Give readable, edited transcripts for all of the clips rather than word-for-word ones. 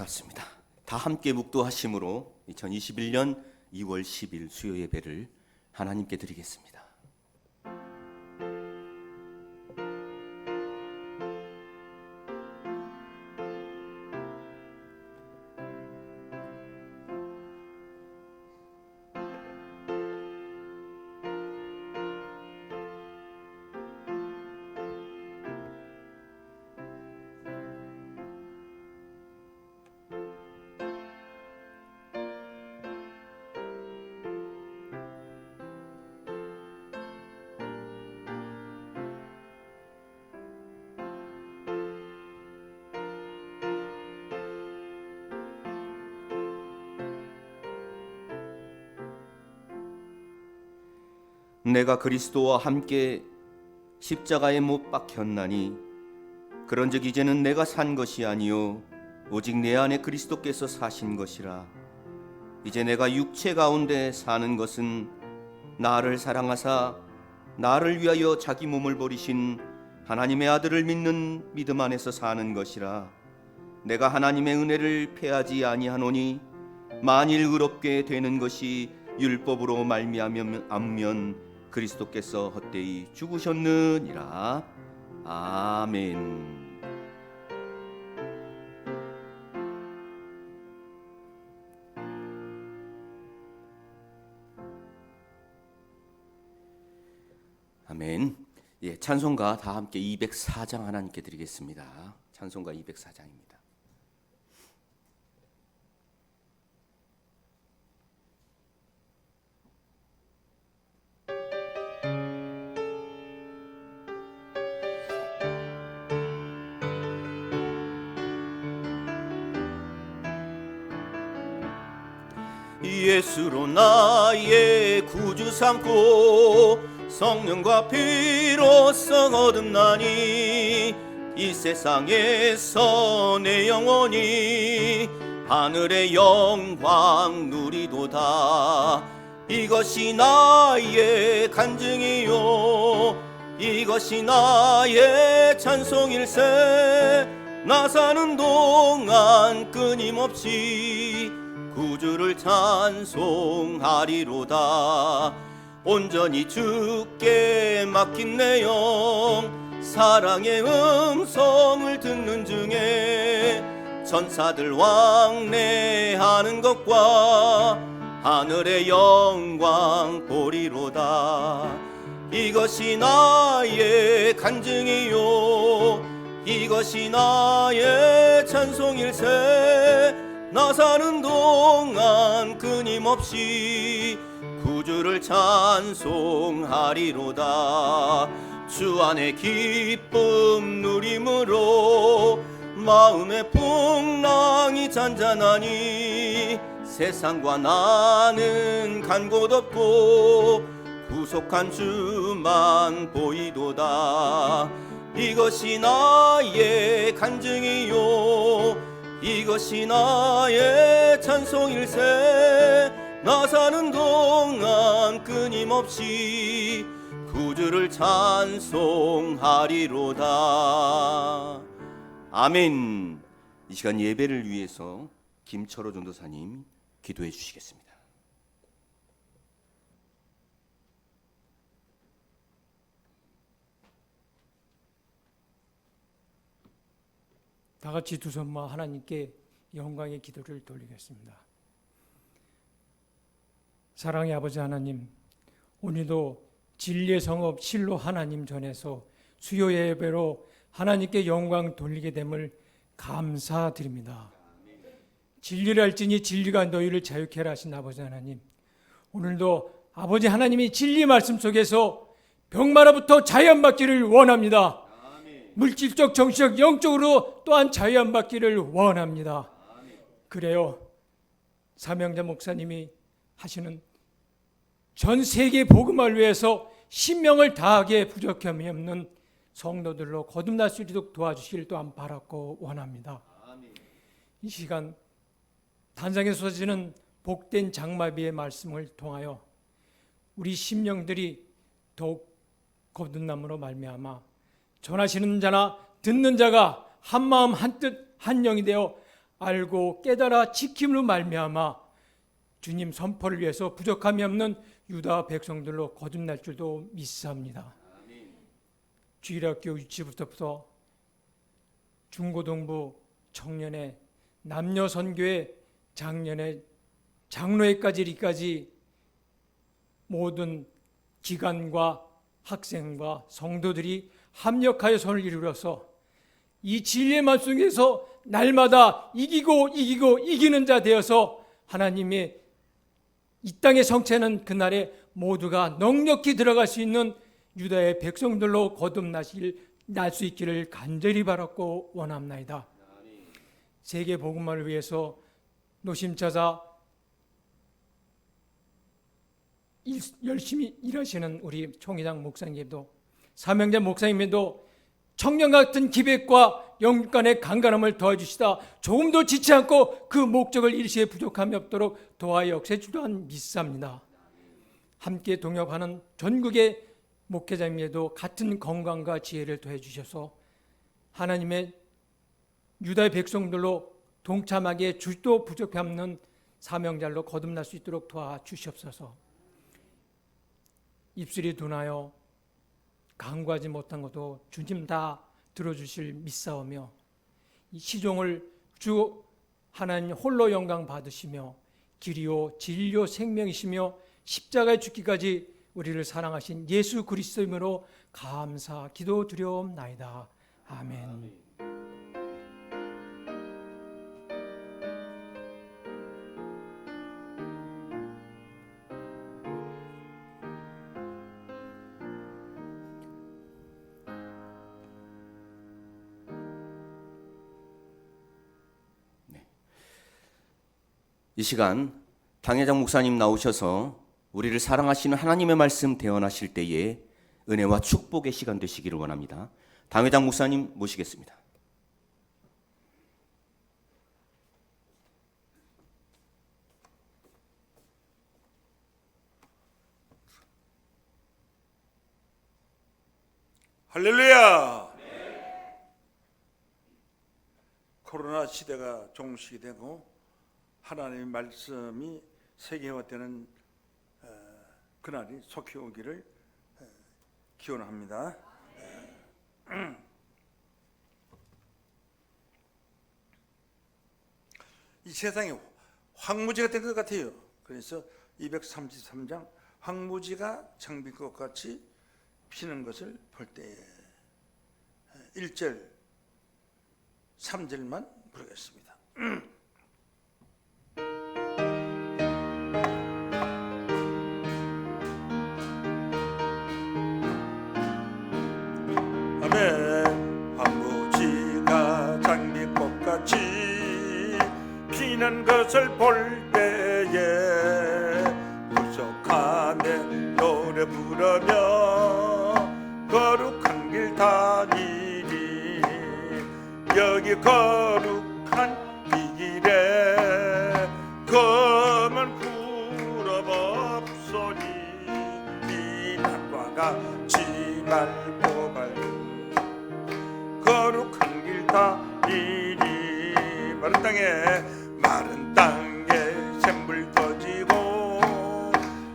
반갑습니다. 다 함께 묵도하심으로 2021년 2월 10일 수요 예배를 하나님께 드리겠습니다. 내가 그리스도와 함께 십자가에 못 박혔나니 그런즉 이제는 내가 산 것이 아니요 오직 내 안에 그리스도께서 사신 것이라. 이제 내가 육체 가운데 사는 것은 나를 사랑하사 나를 위하여 자기 몸을 버리신 하나님의 아들을 믿는 믿음 안에서 사는 것이라. 내가 하나님의 은혜를 패하지 아니하노니 만일 의롭게 되는 것이 율법으로 말미암으면 그리스도께서 헛되이 죽으셨느니라. 아멘. 아멘. 예, 찬송가 다 함께 204장 하나님께 드리겠습니다. 찬송가 204장입니다. 예수로 나의 구주 삼고 성령과 피로써 거듭나니 이 세상에서 내 영혼이 하늘의 영광 누리도다. 이것이 나의 간증이요 이것이 나의 찬송일세. 나 사는 동안 끊임없이 구주를 찬송하리로다. 온전히 주께 맡긴 내 영 사랑의 음성을 듣는 중에 천사들 왕래하는 것과 하늘의 영광 보리로다. 이것이 나의 간증이요 이것이 나의 찬송일세. 나 사는 동안 끊임없이 구주를 찬송하리로다. 주 안에 기쁨 누림으로 마음의 풍랑이 잔잔하니 세상과 나는 간 곳 없고 구속한 주만 보이도다. 이것이 나의 간증이요 이것이 나의 찬송일세. 나 사는 동안 끊임없이 구주를 찬송하리로다. 아멘. 이 시간 예배를 위해서 김철호 전도사님 기도해 주시겠습니다. 다 같이 두 손 모아 하나님께 영광의 기도를 돌리겠습니다. 사랑의 아버지 하나님, 오늘도 진리의 성읍 실로 하나님 전에서 수요 예배로 하나님께 영광 돌리게 됨을 감사드립니다. 진리를 알지니 진리가 너희를 자유케 하라 하신 아버지 하나님, 오늘도 아버지 하나님이 진리 말씀 속에서 병마로부터 자유함받기를 원합니다. 물질적, 정신적, 영적으로 또한 자유함받기를 원합니다. 그래요, 사명자 목사님이 하시는 전 세계 복음을 위해서 신명을 다하게 부족함이 없는 성도들로 거듭날 수 있도록 도와주시길 또한 바랐고 원합니다. 이 시간 단상에서 쏟아지는 복된 장마비의 말씀을 통하여 우리 심령들이 더욱 거듭남으로 말미암아 전하시는 자나 듣는 자가 한 마음 한 뜻 한 영이 되어 알고 깨달아 지킴으로 말미암아 주님 선포를 위해서 부족함이 없는 유다 백성들로 거듭날 줄도 믿사옵니다. 주일학교 유치부터 중고등부 청년회 남녀 선교회 장년회 장로회까지 이까지 모든 기관과 학생과 성도들이 합력하여 손을 이루어서 이 진리의 말씀에서 날마다 이기고 이기는 자 되어서 하나님의 이 땅의 성취하는 그날에 모두가 넉넉히 들어갈 수 있는 유다의 백성들로 거듭날 수 있기를 간절히 바랐고 원합나이다. 세계 복음화를 위해서 노심차사 열심히 일하시는 우리 총회장 목사님도 사명자 목사님도 청년 같은 기백과 영육간의 간간함을 도와주시다 조금도 지치 않고 그 목적을 일시에 부족함이 없도록 도와여 역세주도한 믿사입니다. 함께 동역하는 전국의 목회자님에도 같은 건강과 지혜를 더해 주셔서 하나님의 유다의 백성들로 동참하게 주도 부족함 없는 사명자로 거듭날 수 있도록 도와주시옵소서. 입술이 둔하여 간구하지 못한 것도 주님 다 들어주실 믿사오며 이 시종을 주 하나님 홀로 영광 받으시며 길이요 진리요 생명이시며 십자가에 죽기까지 우리를 사랑하신 예수 그리스도이므로 감사 기도 드려옵나이다. 아멘. 이 시간 당회장 목사님 나오셔서 우리를 사랑하시는 하나님의 말씀 대언하실 때에 은혜와 축복의 시간 되시기를 원합니다. 당회장 목사님 모시겠습니다. 할렐루야! 코로나 시대가 종식이 되고 하나님의 말씀이 세계화되는 그날이 속히 오기를 기원합니다. 이 세상이 황무지가 된 것 같아요. 그래서 233장 황무지가 장비꽃 같이 피는 것을 볼 때에 1절 3절만 부르겠습니다. 아멘. 황무지가 장미꽃같이 피는 것을 볼 때에 구속하며 노래 부르며 거룩한 길 다니리. 여기 거룩한 이 길에 검은 구름 없소니 비난과 같이 밟고 거룩한 길 다니리. 마른 땅에 샘물 터지고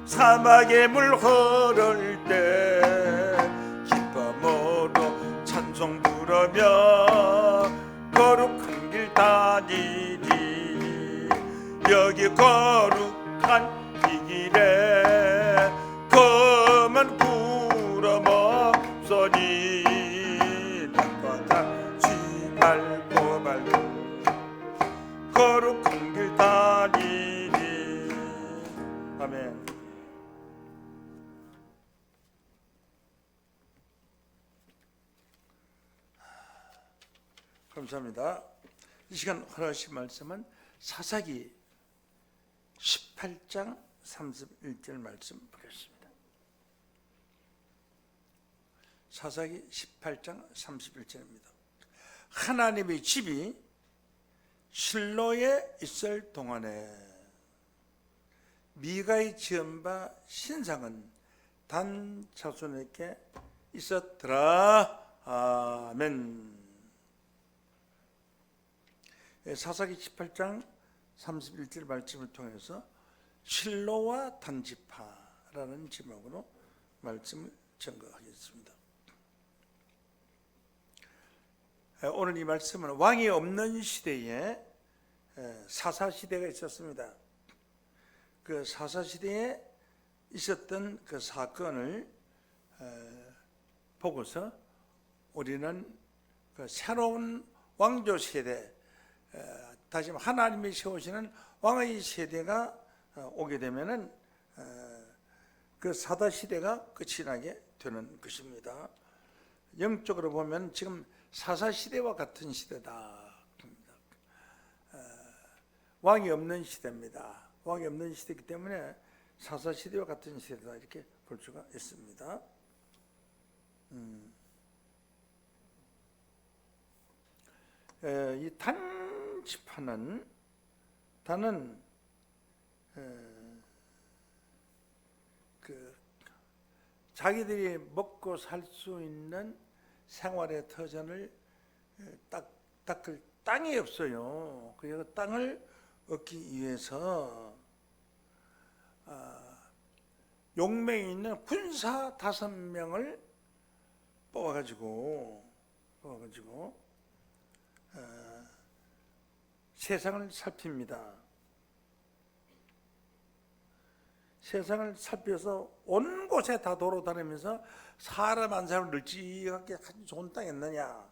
사막에 물 흐를 때 기쁨으로 찬송 부르며 거룩한 길 다니리. 여기 거룩한 이 길에 검은 구름 없으니 밟고 거룩한 길 다니리. 아멘. 감사합니다. 이 시간 허락하신 말씀은 사사기 18장 31절 말씀 보겠습니다. 사사기 18장 31절입니다. 하나님의 집이 실로에 있을 동안에 미가의 지은 바 신상은 단 자손에게 있었더라. 아멘. 사사기 18장 31절 말씀을 통해서 실로와 단지파라는 제목으로 말씀을 전거하겠습니다. 오늘 이 말씀은 왕이 없는 시대에 사사시대가 있었습니다. 그 사사시대에 있었던 그 사건을 보고서 우리는 그 새로운 왕조 세대, 다시 말해 하나님이 세우시는 왕의 세대가 오게 되면은 그 사사 시대가 끝이 나게 되는 것입니다. 영적으로 보면 지금 사사 시대와 같은 시대다. 왕이 없는 시대입니다. 왕이 없는 시대이기 때문에 사사 시대와 같은 시대다 이렇게 볼 수가 있습니다. 이 단지파는 단은 그 자기들이 먹고 살 수 있는 생활의 터전을 닦을 땅이 없어요. 그래서 땅을 얻기 위해서 용맹이 있는 군사 5명을 뽑아가지고 세상을 살핍니다. 세상을 살펴서 온 곳에 다 돌아다니면서 사람 한 사람을 널찍하게 아주 좋은 땅이 있느냐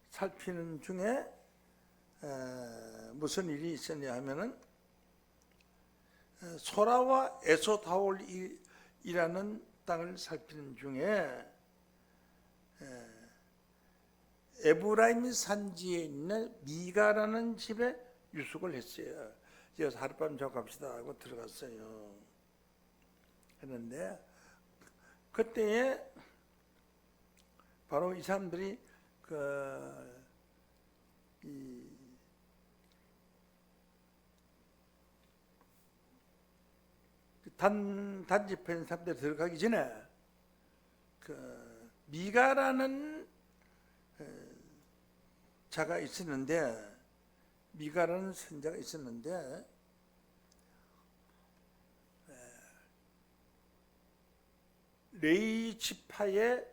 살피는 중에 무슨 일이 있었냐 하면은 소라와 에소다올이라는 땅을 살피는 중에 에브라임 산지에 있는 미가라는 집에 유숙을 했어요. 이어서 하룻밤 자고 갑시다 하고 들어갔어요. 했는데 그때에 바로 이 사람들이 단지파인 사람들이 들어가기 전에 그 미가라는 자가 있었는데 미가라는 선자가 있었는데 레위 지파의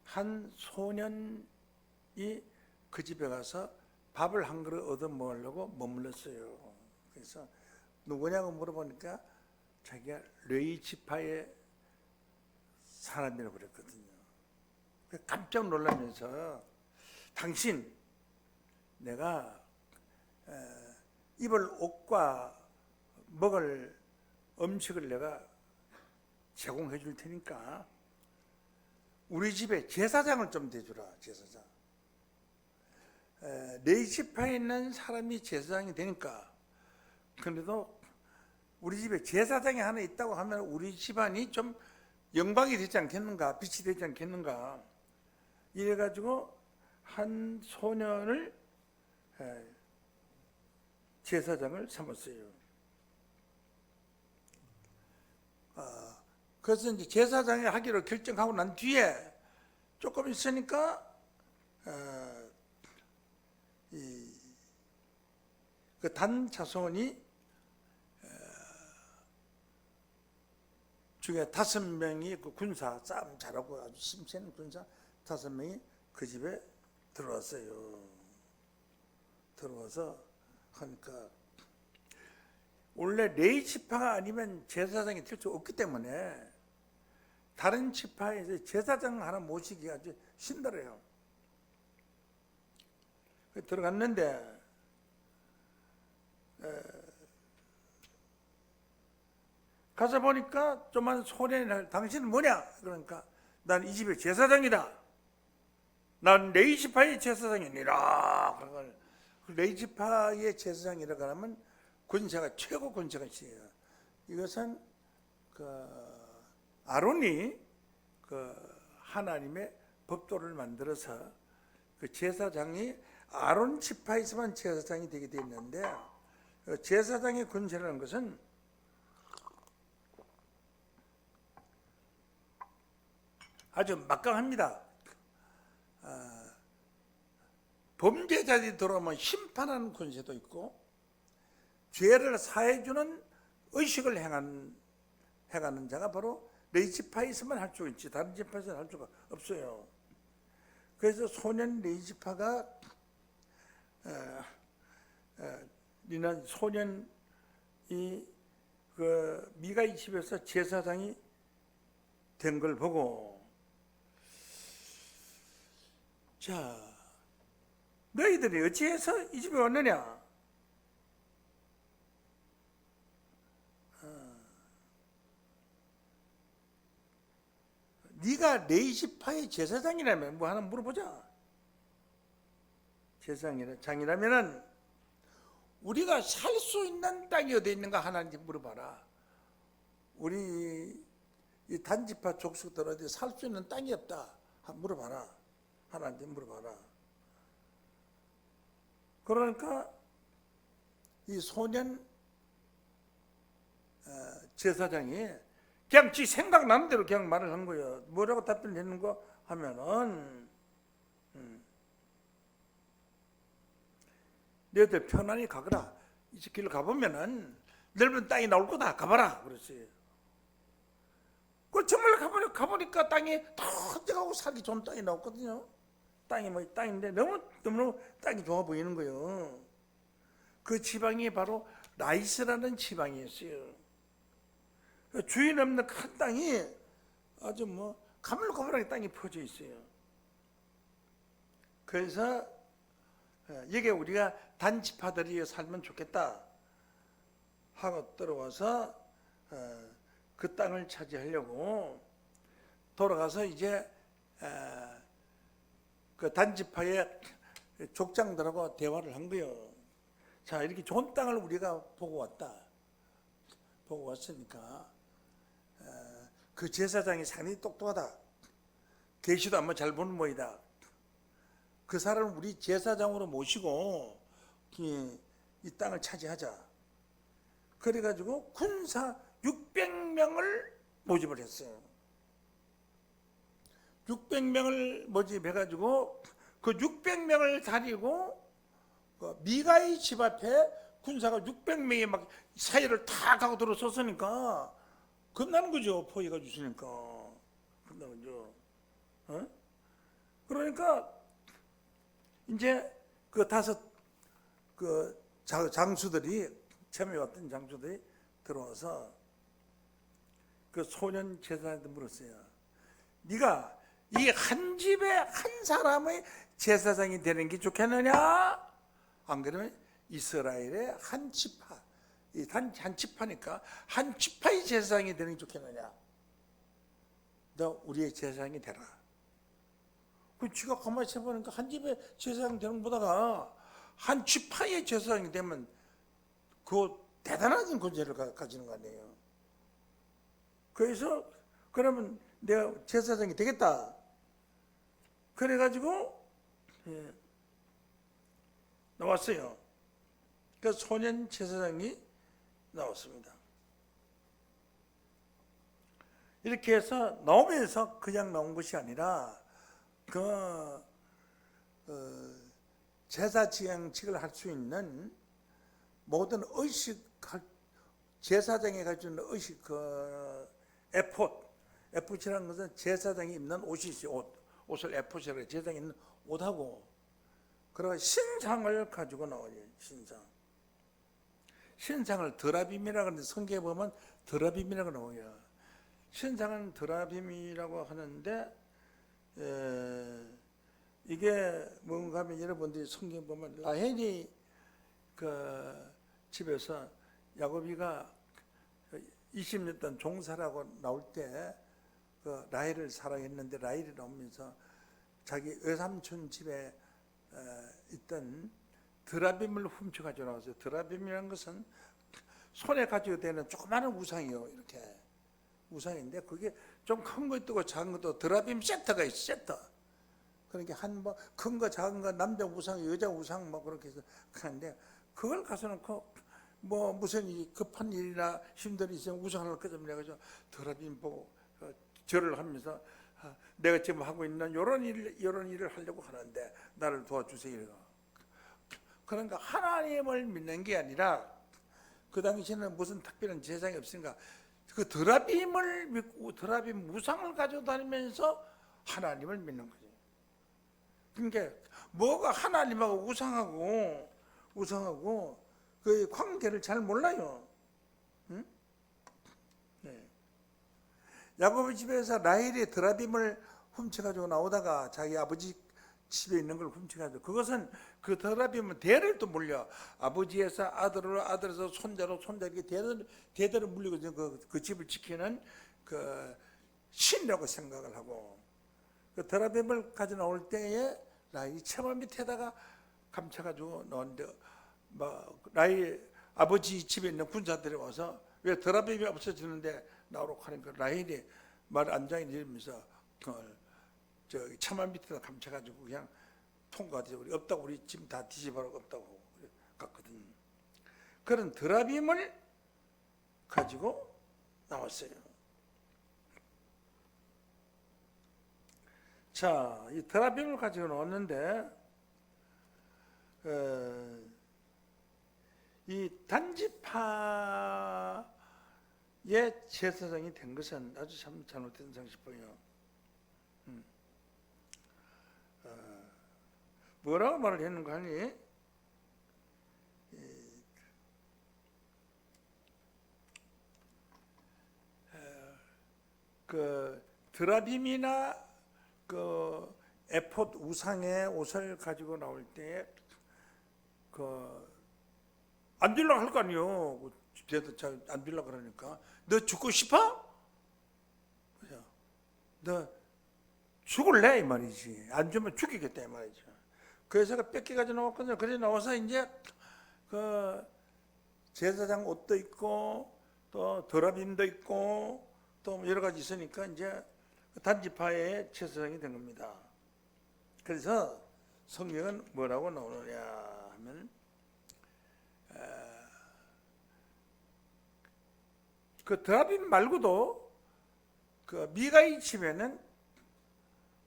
한 소년이 그 집에 가서 밥을 한 그릇 얻어 먹으려고 머물렀어요. 그래서 누구냐고 물어보니까 자기가 레위 지파의 사람이라고 그랬거든요. 깜짝 놀라면서 당신 내가 입을 옷과 먹을 음식을 내가 제공해 줄 테니까 우리 집에 제사장을 좀 대주라. 제사장. 레위 지파에 있는 사람이 제사장이 되니까 그래도 우리 집에 제사장이 하나 있다고 하면 우리 집안이 좀 영광이 되지 않겠는가, 빛이 되지 않겠는가. 이래가지고 한 소년을 제사장을 삼았어요. 그래서 이제 제사장이 하기로 결정하고 난 뒤에 조금 있으니까 그 단 자손이 중에 5명이 그 군사 싸움 잘하고 아주 심센 군사 5명이 그 집에 들어왔어요. 들어와서 하니까 원래 레위 지파가 아니면 제사장이 될 수 없기 때문에 다른 지파에서 제사장 하나 모시기가 아주 힘들어요. 들어갔는데 가서 보니까 좀만 소년이 당신은 뭐냐? 그러니까 난 이 집의 제사장이다. 난 레위 지파의 제사장이니라. 그걸 레위 지파의 제사장이라고 하면 군사가 최고 군사가 있어요. 이것은 아론이 하나님의 법도를 만들어서 그 제사장이 아론 지파에서만 제사장이 되게 되어 있는데 제사장의 군사라는 것은 아주 막강합니다. 범죄자들이 들어오면 심판하는 권세도 있고 죄를 사해주는 의식을 행하는 자가 바로 너희 지파에서만 할 수가 있지 다른 지파에서는 할 수가 없어요. 그래서 소년 너희 지파가 이는 소년이 그 미가의 집에서 제사장이 된 걸 보고 자 너희들이 어찌해서 이 집에 왔느냐? 네가 레이지파의 제사장이라면 뭐 하나 물어보자. 제사장이라면은 우리가 살 수 있는 땅이 어디 있는가 하나님께 물어봐라. 우리 이 단지파 족속들 어디 살 수 있는 땅이 없다. 물어봐라. 하나님께 물어봐라. 그러니까 이 소년 제사장이 그냥 지 생각나는 대로 그냥 말을 한 거예요. 뭐라고 답변을 했는가 하면은 너희들 편안히 가거라. 이제 길로 가보면은 넓은 땅이 나올 거다. 가봐라. 그랬어요. 그 정말 가보니까 땅이 더 살기 좋은 땅이 나왔거든요. 땅이 뭐 땅인데 너무 땅이 좋아 보이는 거예요. 그 지방이 바로 라이스라는 지방이었어요. 주인 없는 큰 땅이 아주 뭐 가물가물하게 땅이 퍼져 있어요. 그래서 이게 우리가 단지파들이 살면 좋겠다 하고 들어와서 그 땅을 차지하려고 돌아가서 이제 그 단지파의 족장들하고 대화를 한 거예요. 자, 이렇게 좋은 땅을 우리가 보고 왔다. 보고 왔으니까 그 제사장이 상당히 똑똑하다. 계시도 한번 잘 보는 모이다. 그 사람을 우리 제사장으로 모시고 이 땅을 차지하자. 그래가지고 군사 600명을 모집을 했어요. 600명을 모집해가지고 그 600명을 다리고 미가의 집 앞에 군사가 600명이 막 사이를 다 가고 들어섰으니까 겁나는 거죠. 포위가 주시니까 겁나는 거죠. 그러니까 이제 그 다섯 그 장수들이 처음에 왔던 장수들이 들어와서 그 소년 제사장한테 물었어요. 네가 이 한 집에 한 사람의 제사장이 되는 게 좋겠느냐? 안 그러면 이스라엘의 한 지파, 한 지파니까 한 지파의 제사장이 되는 게 좋겠느냐? 너 우리의 제사장이 되라. 그 쥐가 가만히 해보니까 한 집에 제사장 되는 것보다가 한 지파의 제사장이 되면 그 대단한 권세를 가지는 거 아니에요. 그래서 그러면 내가 제사장이 되겠다. 그래가지고 나왔어요. 그 소년 제사장이 나왔습니다. 이렇게 해서 나오면서 그냥 나온 것이 아니라 제사 지향직을 할 수 있는 모든 의식, 제사장이 가지고 있는 의식, 에봇이라는 것은 제사장이 입는 옷이죠. 옷을 에봇이라고 해요. 제사장이 입는 옷하고 그리고 신상을 가지고 나와요. 신상을 드라빔이라고 하는데 성경에 보면 드라빔이라고 나와요. 신상은 드라빔이라고 하는데 이게 뭔가 하면 여러분들이 성경 보면 라헬이 그 집에서 야곱이가 20년 동안 종살하고 나올 때 그 라헬을 사랑했는데 라헬이 나오면서 자기 외삼촌 집에 있던 드라빔을 훔쳐가지고 나왔어요. 드라빔이라는 것은 손에 가지고 되는 조그마한 우상이요. 이렇게 우상인데 그게 좀 큰 것도 있고 작은 것도 드라빔 세트가 있어. 세트. 그러니까 한 뭐 큰 거 작은 거 남자 우상 여자 우상 뭐 그렇게 해서 하는데 그걸 가서 놓고 뭐 무슨 급한 일이나 힘든 일이 있으면 우상 하나 끄집어내가지고 드라빔 보고 절을 하면서 내가 지금 하고 있는 이런 일을 하려고 하는데 나를 도와주세요. 그러니까 하나님을 믿는 게 아니라 그 당시에는 무슨 특별한 제사장이 없으니까 그 드라빔을 믿고 드라빔 무상을 가지고 다니면서 하나님을 믿는 거지. 그러니까 뭐가 하나님하고 우상하고 그 관계를 잘 몰라요. 응? 네. 야곱의 집에서 라헬이 드라빔을 훔쳐가지고 나오다가 자기 아버지 집에 있는 걸 훔쳐가지고, 그것은 그 드라빔은 대를 또 물려. 아버지에서 아들로, 아들에서 손자로, 손자 이렇게 대대로 물리고 그 집을 지키는 그 신이라고 생각을 하고, 그 드라빔을 가져 나올 때에 라헬이 처마 밑에다가 감춰가지고 넣었는데, 라헬 아버지 집에 있는 군사들이 와서 왜 드라빔이 없어지는데 나오라고 하니까 라헬이 말 안장이 내리면서 저기 차마 밑에다 감춰가지고 그냥 통과돼서 우리 없다고, 우리 지금 다 뒤집어라고 없다고 갔거든. 그런 드라빔을 가지고 나왔어요. 자, 이 드라빔을 가지고 나왔는데 이 단지파의 제사장이 된 것은 아주 참 잘못된 생각 싶어요. 뭐라고 말을 했는가 하니, 그 드라빔이나 그 에봇 우상의 옷을 가지고 나올 때에 안 빌라 할 거 아니요. 안 빌라 그러니까 너 죽고 싶어? 너 죽을래 이 말이지. 안 주면 죽이겠다 이 말이죠. 그래서 뺏기가지고 나왔거든요. 그래서 나와서 이제 그 제사장 옷도 있고 또 드라빔도 있고 또 여러 가지 있으니까 이제 단지파의 제사장이 된 겁니다. 그래서 성경은 뭐라고 나오느냐 하면 그 드라빔 말고도 그 미가의 집에는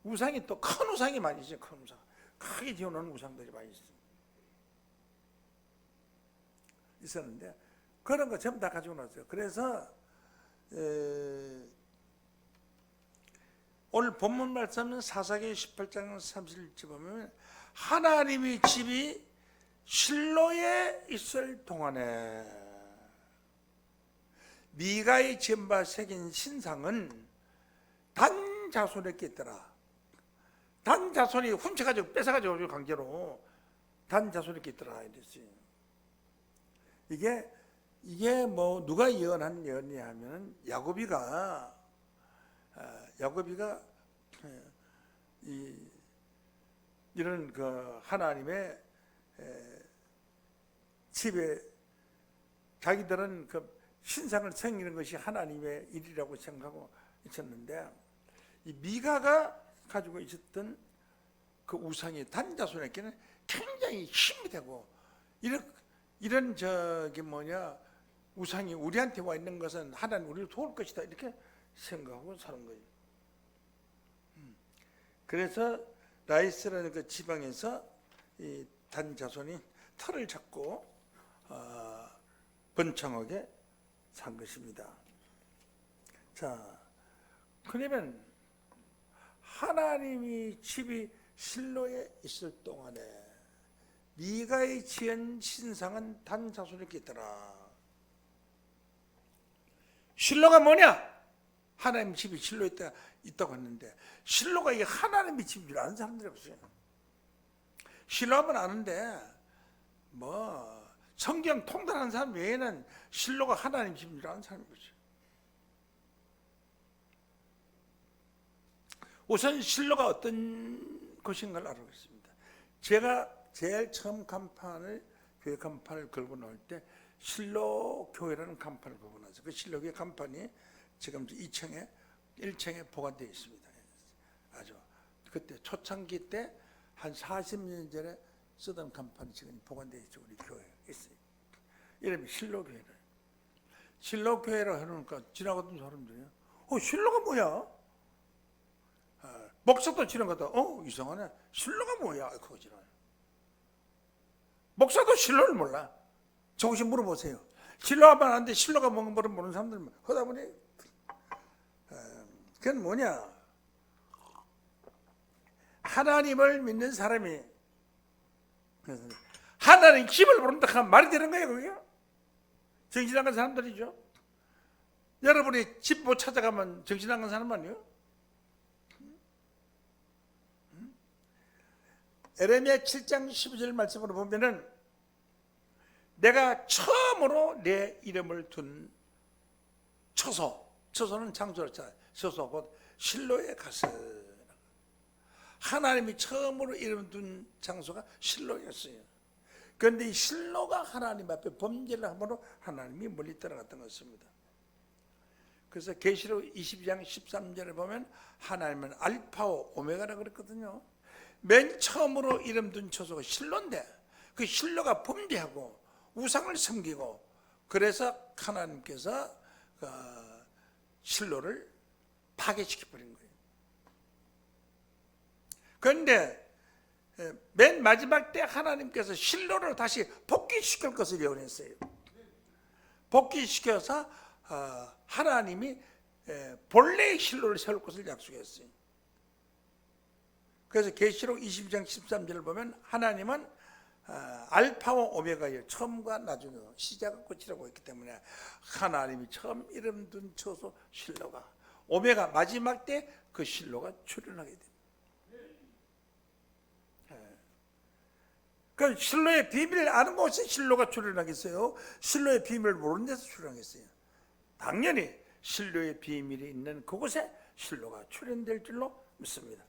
우상이 또 큰 우상이 많이 있어요. 큰 우상, 크게 지어놓은 우상들이 많이 있었는데 그런 거 전부 다 가지고 나왔어요. 그래서 오늘 본문 말씀은 사사기 18장 31절 보면 하나님의 집이 실로에 있을 동안에 미가의 지은 새긴 신상은 단 자손에게 있더라. 단 자손이 훔쳐가지고 뺏어가지고 강제로 단 자손에게 있더라 이랬어요. 이게 뭐 누가 예언한 예언이냐 하면 야곱이가 이런 그 하나님의 집에 자기들은 그 신상을 섬기는 것이 하나님의 일이라고 생각하고 있었는데, 이 미가가 가지고 있었던 그 우상이 단자손에게는 굉장히 힘이 되고, 이런 우상이 우리한테 와 있는 것은 하나님 우리를 도울 것이다 이렇게 생각하고 사는 거예요. 그래서 라이스라는 그 지방에서 이 단자손이 털을 잡고 번창하게 산 것입니다. 자, 그러면 하나님이 집이 실로에 있을 동안에 미가의 지은 신상은 단자손에게 있더라. 실로가 뭐냐? 하나님 집이 실로에 있다고 했는데, 실로가 이게 하나님의 집인 줄 아는 사람들이 없어요. 실로하면 아는데 뭐 성경 통달하는 사람 외에는 실로가 하나님 집인 줄 아는 사람이 없어요. 우선 실로가 어떤 곳인가를 알아보겠습니다. 제가 제일 처음 교회 간판을 걸고 나올 때 실로 교회라는 간판을 걸고 나서 그 실로 교회 간판이 지금 1층에 보관되어 있습니다. 아주 그때 초창기 때 한 40년 전에 쓰던 간판이 지금 보관되어 있죠. 우리 교회에 있어요. 이름이 실로 교회를. 실로 교회라 해놓으니까 지나가던 사람들이 실로가 뭐야? 목석도 지나가다 이상하네. 실로가 뭐야? 그거 지나요. 목사도 실로를 몰라. 조금씩 물어보세요. 실로 하면 안 돼. 실로가 뭔가 모르는 사람들 하다 보니 그건 뭐냐? 하나님을 믿는 사람이 하나님 집을 모른다 하면 말이 되는 거예요, 그게? 정신 나간 사람들이죠. 여러분이 집 못 찾아가면 정신 나간 사람 아니에요? 에레미야 7장 12절 말씀으로 보면은 내가 처음으로 내 이름을 둔 처소는 창조를 자, 처소 곧 실로에 가서 하나님이 처음으로 이름 둔 장소가 실로였어요. 그런데 이 실로가 하나님 앞에 범죄를 함으로 하나님이 멀리 떠나갔던 것입니다. 그래서 계시록 22장 13절에 보면 하나님은 알파오 오메가라 그랬거든요. 맨 처음으로 이름 둔 처소가 실로인데 그 실로가 범죄하고 우상을 섬기고 그래서 하나님께서 실로를 파괴시켜버린 거예요. 그런데 맨 마지막 때 하나님께서 실로를 다시 복귀시킬 것을 예언했어요. 복귀시켜서 하나님이 본래의 실로를 세울 것을 약속했어요. 그래서 계시록 22장 13절을 보면 하나님은 알파와 오메가예요. 처음과 나중에 시작과 끝이라고 했기 때문에 하나님이 처음 이름 둔 처소 실로가 오메가 마지막 때 그 실로가 출현하게 됩니다. 그 실로의 비밀을 아는 곳에 실로가 출현하겠어요? 실로의 비밀을 모르는 데서 출현하겠어요? 당연히 실로의 비밀이 있는 그곳에 실로가 출현될 줄로 믿습니다.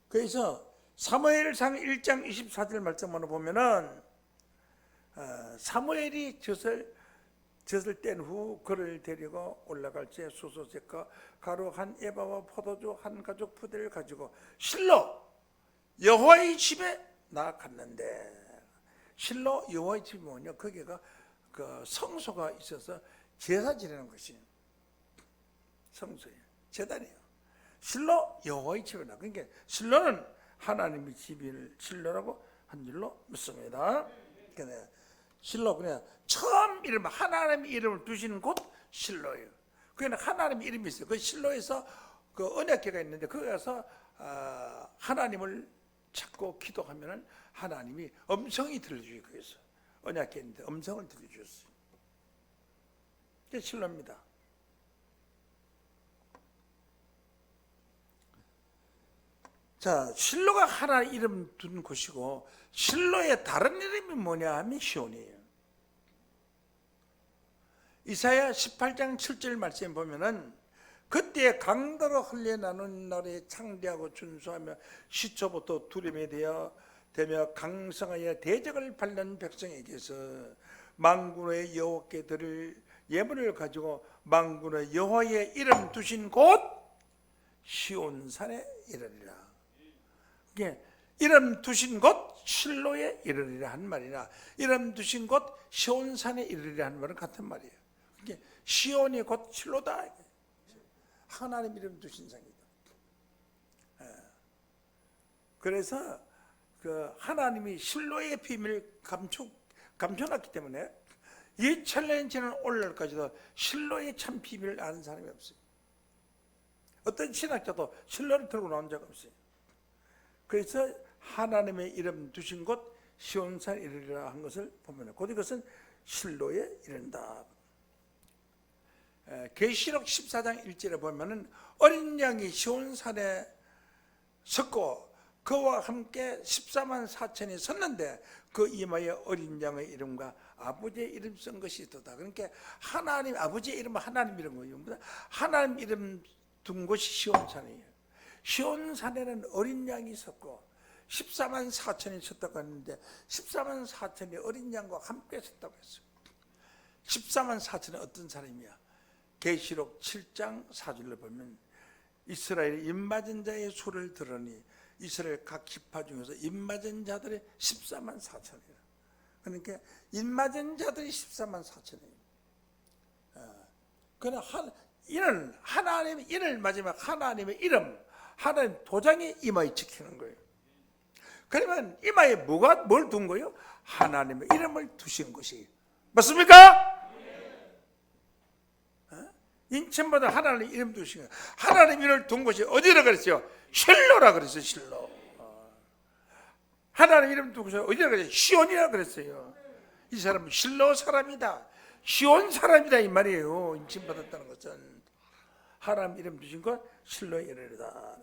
그래서 사무엘상 1장 24절 말씀만 보면은 사무엘이 젖을 뗀 후 그를 데리고 올라갈 때 수소색과 가루 한 에바와 포도주 한 가죽 부대를 가지고 실로 여호와의 집에 나아갔는데 실로 여호와의 집이 뭐냐? 거기가 그 성소가 있어서 제사 지내는 것이 성소예요. 제단이에요. 실로 여호와의 집에 나. 그러니까 실로는 하나님의 집을 실로라고 한 줄로 믿습니다. 그러니까 실로 그냥 처음 이름 하나님의 이름을 두시는 곳 실로예요. 그냥 하나님의 이름이 있어요. 그 실로에서 그 언약궤가 있는데 거기 가서 하나님을 찾고 기도하면은 하나님이 음성이 들려주기 위해서 언약궤 있는데 음성을 들려주셨어요. 그게 실로입니다. 자, 실로가 하나 이름 둔 곳이고 실로의 다른 이름이 뭐냐 하면 시온이에요. 이사야 18장 7절 말씀 보면은 그때 강도로 흘려나눈 날에 창대하고 준수하며 시초부터 두려움에 되며 강성하여 대적을 밟는 백성에게서 만군의 여호와께 드릴 예물을 가지고 만군의 여호와의 이름 두신 곳 시온산에 이르리라. 이게 이름 두신 곳 실로에 이르리라 한 말이나 이름 두신 곳 시온산에 이르리라 한 말은 같은 말이에요. 이게 시온이 곧 실로다. 하나님 이름 두신 상이다. 그래서 그 하나님이 실로의 비밀을 감춰놨기 때문에 이 챌린지는 오늘까지도 실로의 참 비밀을 아는 사람이 없어요. 어떤 신학자도 실로를 들고 나온 적 없어요. 그래서 하나님의 이름 두신 곳 시온산 이르리라 한 것을 보면 곧 이것은 실로에 이른다. 계시록 14장 1절에 보면은 어린 양이 시온산에 섰고 그와 함께 14만 4천이 섰는데 그 이마에 어린 양의 이름과 아버지의 이름 쓴 것이 있었다. 그러니까 하나님 아버지의 이름은 하나님 이름 거예요. 하나님 이름 둔 곳이 시온산이에요. 시온산에는 어린 양이 섰고 14만 4천이 섰다고 했는데 14만 4천이 어린 양과 함께 섰다고 했어요. 14만 4천은 어떤 사람이야? 계시록 7장 4절을 보면 이스라엘의 입맞은 자의 수를 들으니 이스라엘 각 지파 중에서 입맞은 자들이 14만 4천이라. 그러니까 입맞은 자들이 14만 4천이에요. 그러나 이는 하나님의 이를 마지막 하나님의 이름 하나님 도장이 이마에 찍히는 거예요. 그러면 이마에 뭘 둔 거예요? 하나님의 이름을 두신 것이 맞습니까? 인천마다 하나님 이름 두신 거예요. 하나님 이름을 둔 것이 어디라 그랬어요? 실로라 그랬어요. 실로. 하나님 이름 둔 것이 어디라 그랬어요? 시온이라 그랬어요. 이 사람은 실로 사람이다, 시온 사람이다 이 말이에요. 인침 받았다는 것은 하나님 이름 두신 것 실로의 이름이다.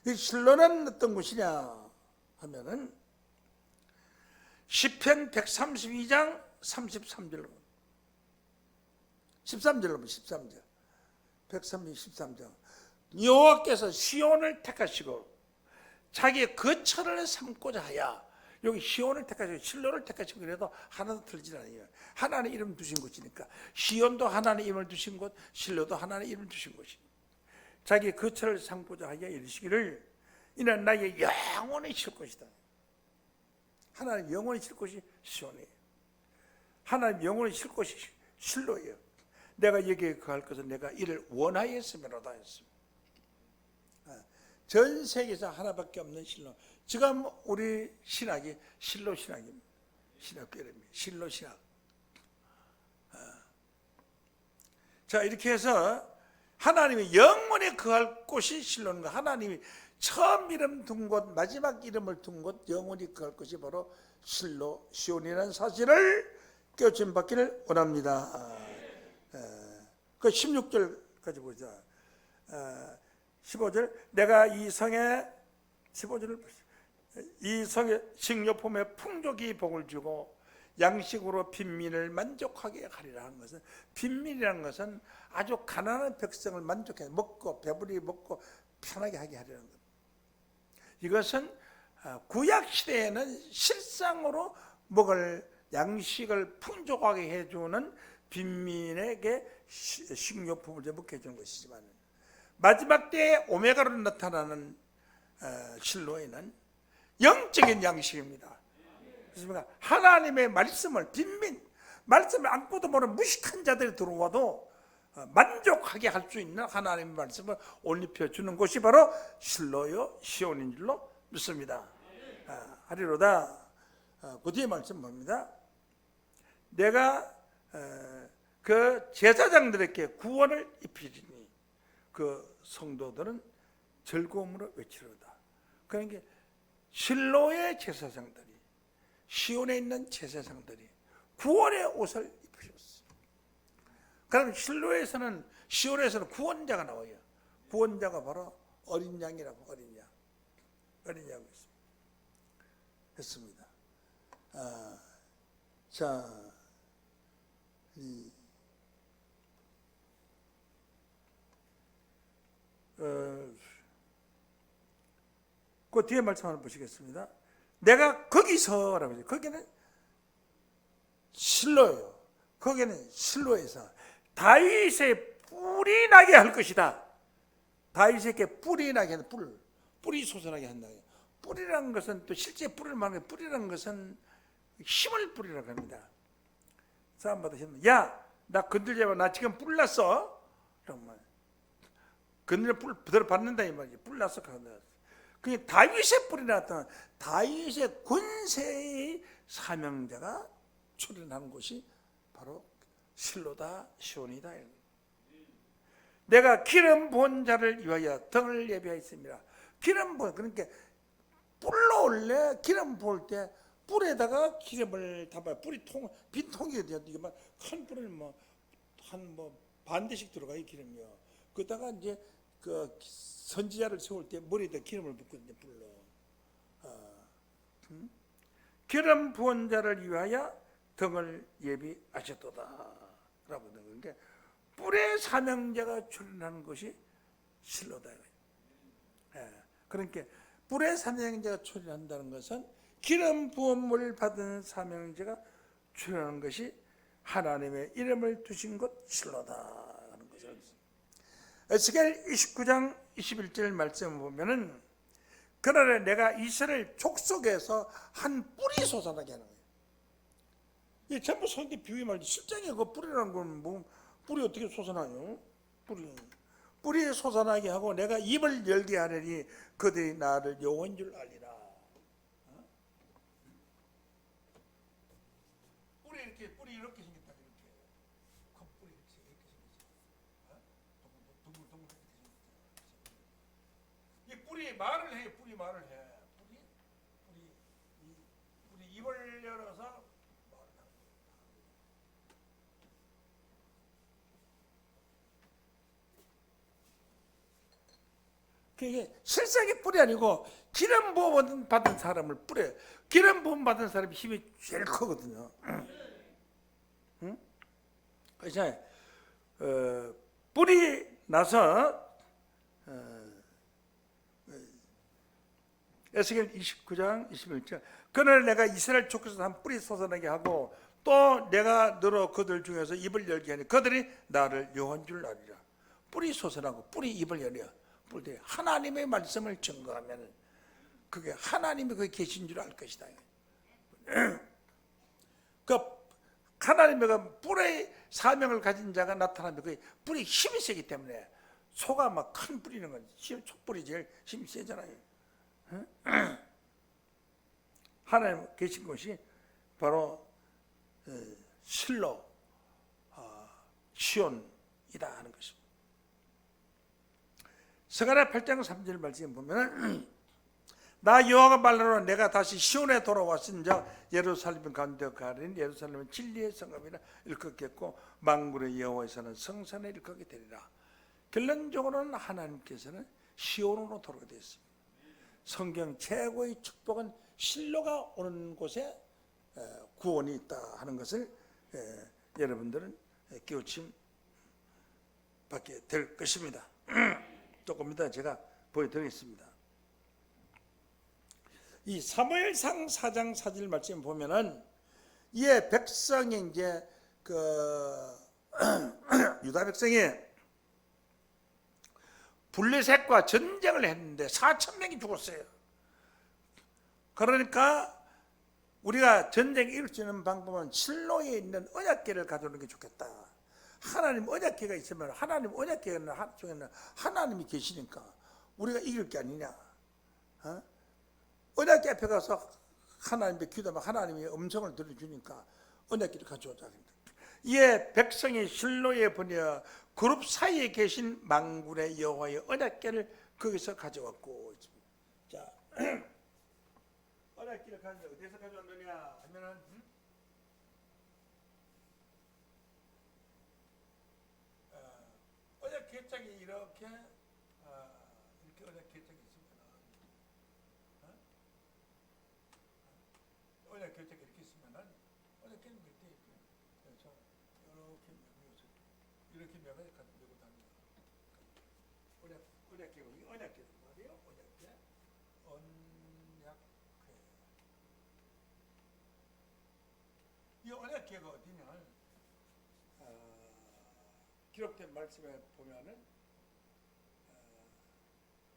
이 실로는 어떤 곳이냐 하면은 시편 132장 33절로 13절로 13절 133장 여호와께서 시온을 택하시고 자기의 거처를 삼고자 하여, 여기 시온을 택하시고 실로를 택하시고 그래도 하나도 틀리지 않아요. 하나님 이름 두신 곳이니까 시온도 하나님 이름을 두신 곳, 실로도 하나님 이름을 두신 곳이 자기의 거처를 삼고자 하여 이르시기를 이는 나의 영원히 쉴 곳이다. 하나님 영원히 쉴 곳이 시온이에요. 하나님 영원히 쉴 곳이 실로예요. 내가 여기에 거할 것은 내가 이를 원하였음이로다 했습니다. 전 세계에서 하나밖에 없는 실로. 지금 우리 신학이 실로 신학입니다. 신학교입니다. 실로 신학. 자, 이렇게 해서 하나님이 영원히 거할 곳이 실로인 거. 하나님이 처음 이름 둔 곳, 마지막 이름을 둔 곳, 영원히 거할 것이 바로 실로 시온이라는 사실을 깨우침 받기를 원합니다. 그 16절까지 보자. 15절 내가 이 성에 15절을 이 성의 식료품에 풍족히 복을 주고 양식으로 빈민을 만족하게 하리라 하는 것은, 빈민이라는 것은 아주 가난한 백성을 만족해 먹고 배부리 먹고 편하게 하게 하려는 것. 이것은 구약 시대에는 실상으로 먹을 양식을 풍족하게 해주는 빈민에게 식료품을 먹게 해주는 것이지만, 마지막 때에 오메가로 나타나는 실로에는 영적인 양식입니다. 그렇습니까? 하나님의 말씀을 빈민, 말씀을 안고도 모르는 무식한 자들이 들어와도 만족하게 할 수 있는 하나님의 말씀을 옷 입혀주는 곳이 바로 실로요 시온인 줄로 믿습니다. 하리로다. 그 뒤에 말씀 봅니다. 내가 그 제사장들에게 구원을 입히리니 그 성도들은 즐거움으로 외치리로다. 그러니까 실로의 제사장들이, 시온에 있는 제사장들이 구원의 옷을 입히셨어요. 그럼 실로에서는, 시온에서는 구원자가 나와요. 구원자가 바로 어린 양이라고, 어린 양. 어린 양이 했습니다. 자, 그 뒤에 말씀 한번 보시겠습니다. 내가 거기서라고 해요. 거기는 실로예요. 거기는 실로에서 다윗의 뿔이 나게 할 것이다. 다윗에게 뿔이 나게 하는 뿔이 솟아나게 한다. 뿔이라는 것은 또 실제 뿔을 말하는, 뿔이라는 것은 힘을 뿌리라고 합니다. 싸움받아 힘. 야, 나 건들지 마. 나 지금 뿔 났어. 정말. 건드려 뿔 그대로 받는다 이 말이지. 뿔 났어. 그게 다윗의 뿔이 나왔던 다윗의 권세의 사명자가 출현하는 곳이 바로 실로다, 시온이다. 내가 기름 부은 자를 위하여 등을 예비하였습니다. 기름 부은, 그러니까 뿔로 원래 기름 부을 때 뿔에다가 기름을 담아요. 뿔이 빈 통이 돼요. 이게 막 큰 뿔을 한 반대씩 들어가요, 기름이요. 그러다가 이제 그 선지자를 세울 때 머리에다 기름을 붓고 이제 뿔로. 기름 부은 자를 위하여 등을 예비하셨도다. 라고 하는 게 뿔의 사명자가 출현하는 것이 실로다. 그러니까 뿔의 사명자가 출현한다는 것은 기름 부음을 받은 사명자가 출현하는 것이 하나님의 이름을 두신 곳 실로다 하는 것을. 에스겔 29장 21절 말씀을 보면은 그날에 내가 이스라엘 족속에서 한 뿔이 솟아나게 하는 거예요. 이 전부 성경 비유의 말이지 실장에 그 뿔이라는 건 뭐 뿔이 어떻게 솟아나요? 뿔이 뿌리 솟아나게 하고 내가 입을 열게 하려니 그들이 나를 여호와인 줄 알리라. 뿌리 이렇게 생겼다. 이렇게 컵뿌리 이렇게 생겼어. 둥글둥글 이렇게 생겼다. 이 뿌리 말을 해. 뿌리 말을 해. 뿌리 입을 열어서 말을 하는 거야. 그게 실상의 뿔이 아니고 기름 부음 받은 사람을 뿌려. 기름 부음 받은 사람이 힘이 제일 크거든요. 응? 그래서 뿔이 나서 에스겔 29장 21절 그날 내가 이스라엘 족속에서 한 뿔이 솟아나게 하고 또 내가 너로 그들 중에서 입을 열게 하니 그들이 나를 여호와인 줄 알리라. 뿔이 솟아나고 뿔이 입을 열려. 뿔들이 하나님의 말씀을 증거하면 그게 하나님이 거기 계신 줄 알 것이다. 그 하나님의 그 뿔의 사명을 가진 자가 나타나면 그 뿔이 힘이 세기 때문에 소가 막 큰 뿌리는 건 촛불이 제일 힘이 세잖아요. 하나님 계신 곳이 바로 실로 시온이다 하는 것입니다. 스가랴 8장 3절 말씀 보면 나 여호와가 말하노라 내가 다시 시온에 돌아왔은즉 예루살렘 가운데 가리니 예루살렘은 진리의 성읍이라 일컫겠고 만군의 여호와에서는 성산에 일컫게 되리라. 결론적으로는 하나님께서는 시온으로 돌아오게 되었습니다. 성경 최고의 축복은 실로가 오는 곳에 구원이 있다 하는 것을 여러분들은 깨우침 받게 될 것입니다. 조금 이따 제가 보여드리겠습니다. 이 사무엘상 4장 4절 말씀 보면은 이에 백성이 이제 유다 백성이 블레셋과 전쟁을 했는데 4,000명이 죽었어요. 그러니까 우리가 전쟁에 이길 수 있는 방법은 실로에 있는 언약궤를 가져오는 게 좋겠다. 하나님 언약궤가 있으면 하나님 언약궤 속에는 하나님이 계시니까 우리가 이길 게 아니냐. 언약궤 앞에 가서 하나님께 기도하면 하나님이 음성을 들어주니까 언약궤를 가져오자. 이에 백성이 실로에 보내어 그룹 사이에 계신 만군의 여호와의 언약궤를 거기서 가져왔고. 자, 언약궤를 어디서 가져왔느냐 하면은 언약궤장이 이렇게 언약궤장이 있으면 언약궤장이 이렇게 있으면은 언약궤는 밑에 있고 그래서 이렇게 명을 갖고 메고 다니는 언약궤가 언약궤는 말이에요. 언약궤 이 언약궤가 어디냐? 기록된 말씀에 보면은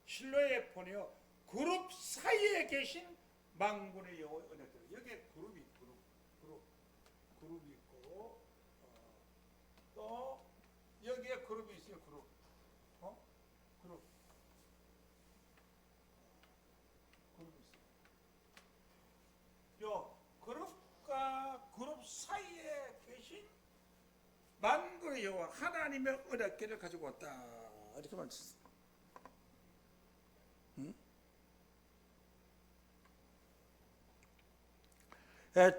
실로에 보내어 그룹 사이에 계신 만군의 여호와 언약궤. 여기에 그룹이 있고 또 여기에 그룹이 있어요. 그룹 있어요. 요 그룹과 그룹 사이에 계신 만군의 여호와 하나님의 언약궤를 가지고 왔다. 이렇게 말했습니다.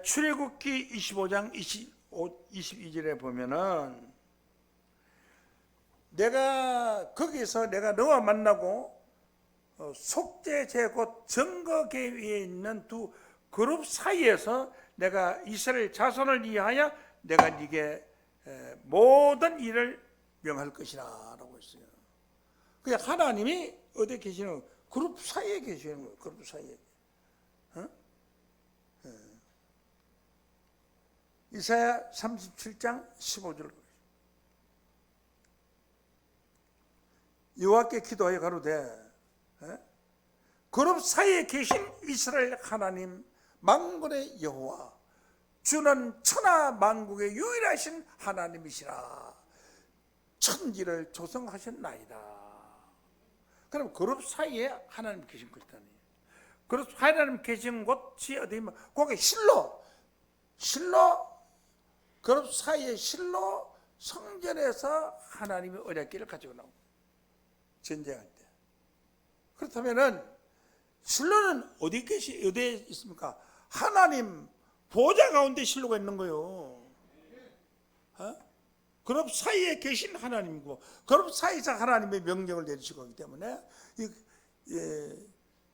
출애굽기 25장 22절에 보면은 거기서 내가 너와 만나고 속죄제 곧 증거궤 위에 있는 두 그룹 사이에서 내가 이스라엘 자손을 위하여 내가 네게 모든 일을 명할 것이라 라고 했어요. 그냥 하나님이 어디에 계시는 그룹 사이에 계시는 거예요. 그룹 사이에. 이사야 37장 15절 여호와께 기도하여 가로되 그룹 사이에 계신 이스라엘 하나님 만군의 여호와 주는 천하 만국의 유일하신 하나님이시라. 천지를 조성하셨나이다. 그럼 그룹 사이에 하나님 계신 것이다니. 그룹 하나님 계신 곳이 어디면 거기 실로 그룹 사이에 실로 성전에서 하나님의 언약궤를 가지고 나옵니다. 전쟁할 때. 그렇다면은 실로는 어디에 있습니까? 하나님 보좌 가운데 실로가 있는 거예요. 그룹 사이에 계신 하나님이고 그룹 사이에서 하나님의 명령을 내리시고 하기 때문에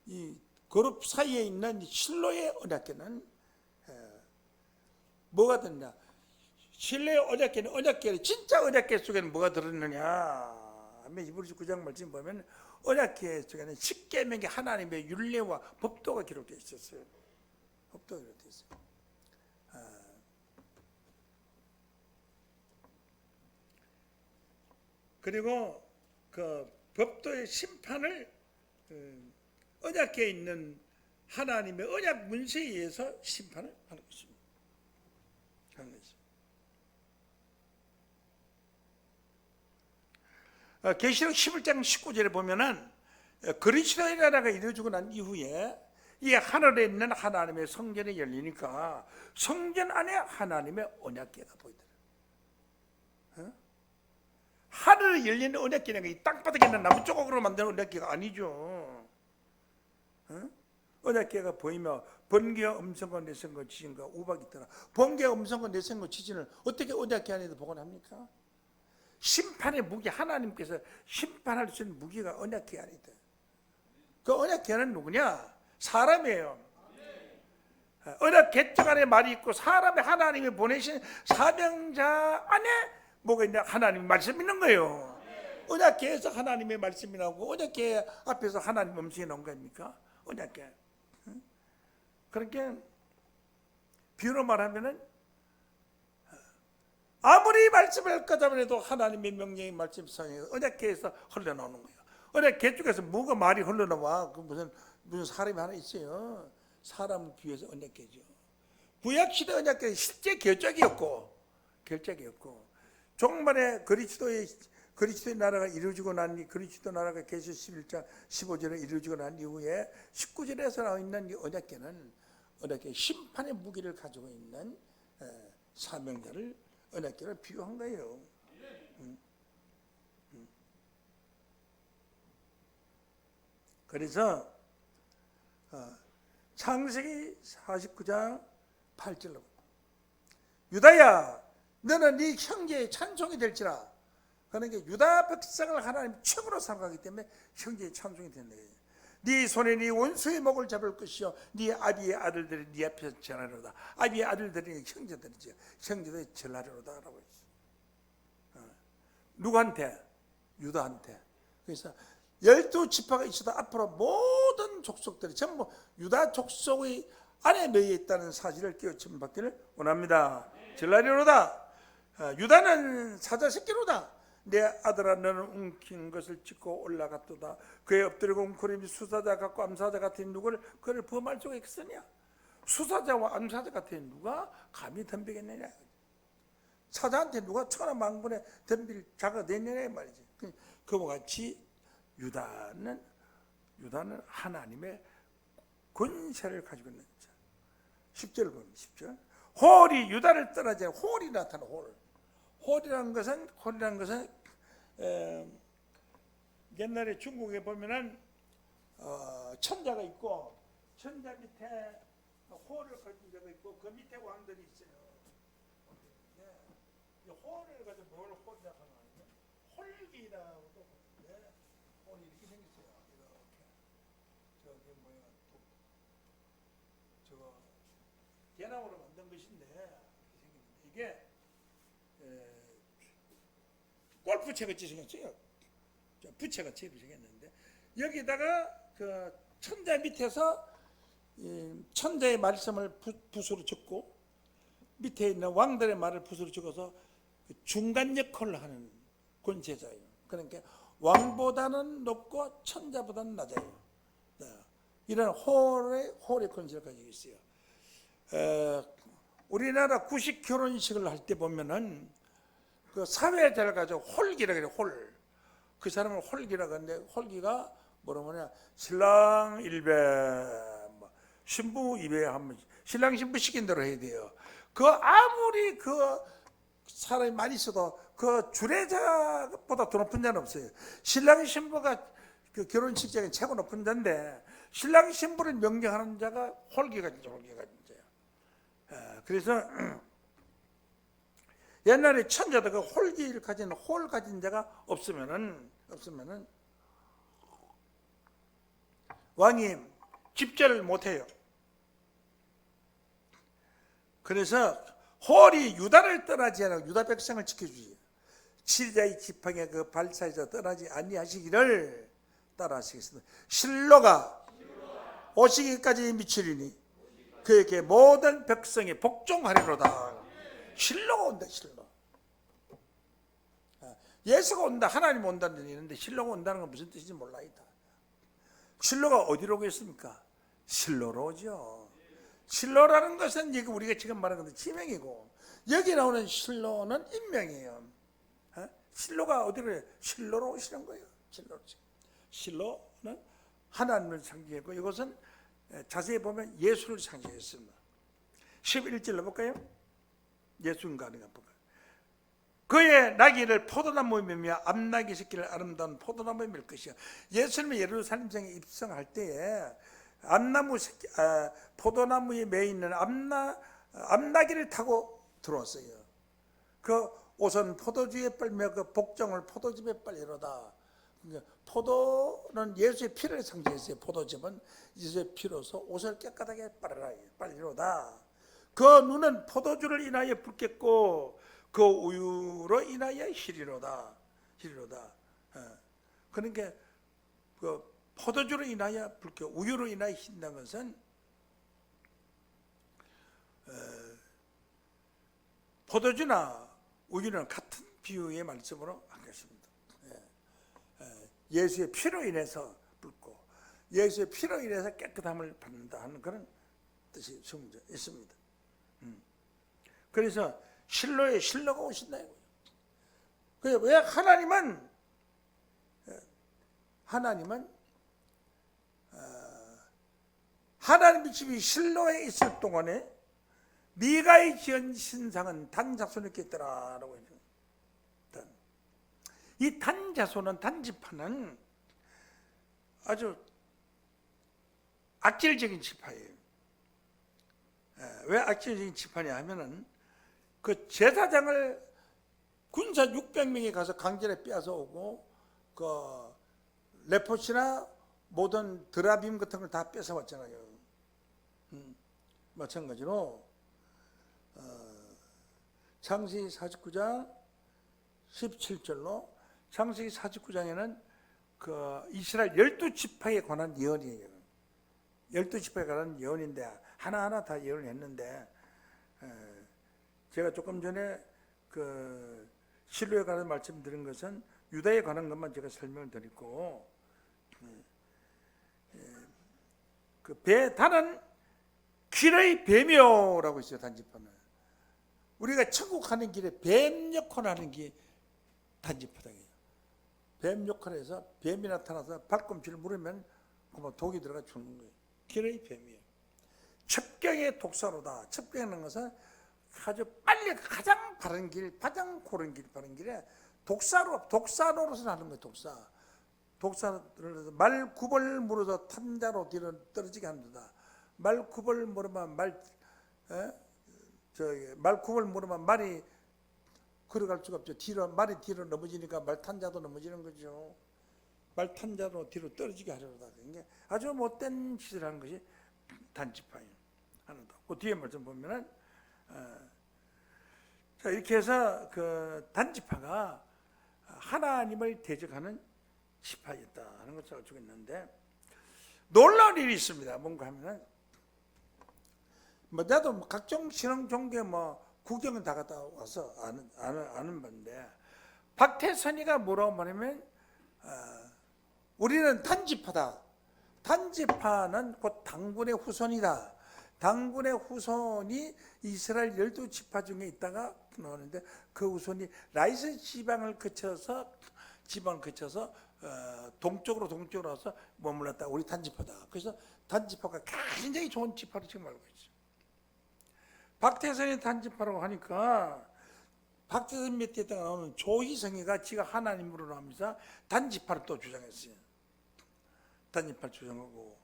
이 그룹 사이에 있는 실로의 언약궤는 뭐가 됐냐? 실로의 언약궤는 언약궤 진짜 언약궤 속에는 뭐가 들었느냐? 히브리서 9장 말씀 보면 언약궤 속에는 십계명의 하나님의 율례와 법도가 기록되어 있었어요. 법도가 기록되어 있어요. 그리고 그 법도의 심판을 언약궤에 있는 하나님의 언약 문서에 의해서 심판을 하는 것입니다. 계시록 11장 19절에 보면은 그리스도의 나라가 이루어지고 난 이후에 이 하늘에 있는 하나님의 성전이 열리니까 성전 안에 하나님의 언약궤가 보이더라. 하늘에 열리는 언약궤는 이 땅바닥에 있는 나무 조각으로 만든 언약궤가 아니죠. 언약궤가 보이며 번개와 음성과 내성과 지진과 우박이 있더라. 번개와 음성과 내성과 지진을 어떻게 언약궤 안에도 복원합니까? 심판의 무기, 하나님께서 심판할 수 있는 무기가 언약궤 안에 있다. 그 언약궤는 누구냐? 사람이에요. 언약궤 안에 말이 있고 사람의 하나님이 보내신 사명자 안에 뭐가 있냐? 하나님의 말씀이 있는 거예요. 언약궤에서 하나님의 말씀이 나오고 언약궤 앞에서 하나님의 음성이 나온 거 아닙니까? 언약궤. 그렇게 비유로 말하면은 아무리 말씀을 하자면 해도 하나님의 명령의 말씀상에 언약궤에서 흘러나오는 거예요. 언약궤 쪽에서 뭐가 말이 흘러나와? 그 무슨 사람이 하나 있어요. 사람을 비유해서 언약궤죠. 구약시대 언약궤 실제 결적이었고 종말에 그리스도의 나라가 이루어지고 난 그리스도 나라가 계시 11장 15절에 이루어지고 난 이후에 19절에서 나와 있는 이 언약궤는 언약궤 심판의 무기를 가지고 있는 사명자를 언약궤를 비유한 거예요. 그래서 창세기 49장 8절로 유다야 너는 네 형제의 찬송이 될지라. 그러니까 유다 백성을 하나님 최고로 생각하기 때문에 형제의 찬송이 된다. 네 손에 네 원수의 목을 잡을 것이요 네 아비의 아들들이 네 앞에서 전하리로다. 아비의 아들들이 형제들이죠. 형제들이 전하리로다 라고 했어요. 누구한테? 유다한테. 그래서 12지파가 있어도 앞으로 모든 족속들이 전부 유다 족속의 안에 놓여 있다는 사실을 깨우침 받기를 원합니다. 전하리로다. 유다는 사자 새끼로다. 내 아들아 너는 움킨 것을 찢고 올라갔도다. 그의 엎드리고 웅크림이 수사자 같고 암사자 같은 누구를 그를 범할 수가 있으냐? 수사자와 암사자 같은 누가 감히 덤비겠느냐? 사자한테 누가 천하만군에 덤빌 자가 되느냐 말이지. 그와 같이 유다는 하나님의 권세를 가지고 있는 자. 10절을 보면 10절. 홀이 유다를 떠나지 홀이 나타나 홀. 홀이라는 것은 옛날에 중국에 보면은 천자가 있고 천자 밑에 홀을 가진 자가 있고 그 밑에 왕들이 있어요. 이 홀을 가지고 뭘 홀이라고 하는 홀기라고도 하는데 홀이 이렇게 생겼어요. 이렇게 저기 뭐야 저거 대나무로 만든 것인데 이게 골프채같이 생겼어요. 부채같이 생겼는데 여기다가 그 천자 밑에서 천자의 말씀을 붓으로 적고 밑에 있는 왕들의 말을 붓으로 적어서 중간 역할을 하는 권세자예요. 그러니까 왕보다는 높고 천자보다는 낮아요. 이런 홀의 권세를 가지고 있어요. 우리나라 구식 결혼식을 할 때 보면은 그 사회자를 가지고 홀기라 그래. 홀. 그 사람을 홀기라 그러는데 홀기가 뭐냐 신랑 일배 뭐 신부 이배 하면 신랑 신부 시킨 대로 해야 돼요. 그 아무리 그 사람이 많이 있어도 그 주례자보다 더 높은 자는 없어요. 신랑 신부가 그 결혼식장에 최고 높은 자인데 신랑 신부를 명령하는 자가 홀기가 진짜 홀기가 진짜요. 그래서 옛날에 천자도 그 홀기를 가진 홀 가진 자가 없으면은 왕이 집제를 못해요. 그래서 홀이 유다를 떠나지 않고 유다 백성을 지켜주지. 칠자의 지팡이 그 발사에서 떠나지 아니하시기를 따라하시겠습니다. 실로가 오시기까지 미치리니 그에게 모든 백성이 복종하리로다. 실로가 온다. 실로. 예수가 온다. 하나님 온다는 뜻이 있는데 실로가 온다는 건 무슨 뜻인지 몰라이다. 실로가 어디로 오겠습니까? 실로로 오죠. 실로라는 것은 우리가 지금 말하는 것은 지명이고 여기 나오는 실로는 인명이에요. 실로가 어디로 해요? 실로로 오시는 거예요. 실로는 하나님을 상징했고 이것은 자세히 보면 예수를 상징했습니다. 11절로 볼까요? 예수인가 아닌가 볼까요? 그의 나귀를 포도나무에 매며 암나귀 새끼를 아름다운 포도나무에 맬 것이요. 예수님이 예루살렘성에 입성할 때에 암나무 새끼, 포도나무에 매 있는 암나귀를 타고 들어왔어요. 그 옷은 포도주에 빨며 그 복종을 포도즙에 빨리로다. 포도는 예수의 피를 상징했어요. 포도즙은 예수의 피로서 옷을 깨끗하게 빨리로다. 그 눈은 포도주를 인하여 붉겠고 그 우유로 인하여 희리로다. 그러니까 그 포도주로 인하여 붉게 우유로 인하여 흰다는 것은 포도주나 우유는 같은 비유의 말씀으로 하겠습니다. 예수의 피로 인해서 붉고 예수의 피로 인해서 깨끗함을 받는다 하는 그런 뜻이 숨져 있습니다. 그래서 실로에 실로가 오신다 이거예요. 왜 하나님의 집이 실로에 있을 동안에 미가의 지은 신상은 단자손에게 있더라라고 했죠. 이 단자손은 단지파는 아주 악질적인 지파예요. 왜 악질적인 지파냐 하면은 그 제사장을 군사 600명이 가서 강제로 빼앗아 오고 그 레포시나 모든 드라빔 같은 걸 다 뺏어 왔잖아요. 마찬가지로 창세기 49장 17절로 창세기 49장에는 그 이스라엘 12지파에 관한 예언이에요. 12지파에 관한 예언인데 하나하나 다 예언을 했는데 제가 조금 전에 그 실로에 관한 말씀드린 것은 유다에 관한 것만 제가 설명을 드리고 그 단은 길의 뱀이요라고 있어요. 단지파는 우리가 천국 가는 길에 뱀 역할을 하는 게 단지파당이에요. 뱀 역할을 해서 뱀이 나타나서 발꿈치를 물으면 그만 독이 들어가 죽는 거예요. 길의 뱀이에요. 첩경의 독사로다. 첩경이라는 것은 아주 빨리 가장 바른 길, 가장 고른 길, 바른 길에 독사로서 하는 거예요. 독사를 말 굽을 물어서 탄자로 뒤로 떨어지게 한다. 말 굽을 물으면 말 굽을 물으면 말이 걸어갈 수가 없죠. 말이 뒤로 넘어지니까 말 탄자도 넘어지는 거죠. 말 탄자로 뒤로 떨어지게 하려다. 그러니까 아주 못된 짓을 하는 것이 단지파예요. 하나도. 그 뒤에 말씀 보면은 자 이렇게 해서 그 단지파가 하나님을 대적하는 지파였다 하는 것을 알고 있는데 놀라운 일이 있습니다. 뭔가 하면은 나도 각종 신앙 종교 구경은 다 갔다 와서 아는 건데 박태선이가 뭐라고 말하면 우리는 단지파다. 단지파는 곧 당군의 후손이다. 당군의 후손이 이스라엘 12지파 중에 있다가 나오는데 그 후손이 라이스 지방을 거쳐서 동쪽으로 와서 머물렀다. 우리 단지파다. 그래서 단지파가 굉장히 좋은 지파로 지금 알고 있어요. 박태선이 단지파라고 하니까 박태선 몇 대 때가 나오는 조희성이가 지가 하나님으로 나오면서 단지파를 또 주장했어요. 단지파를 주장하고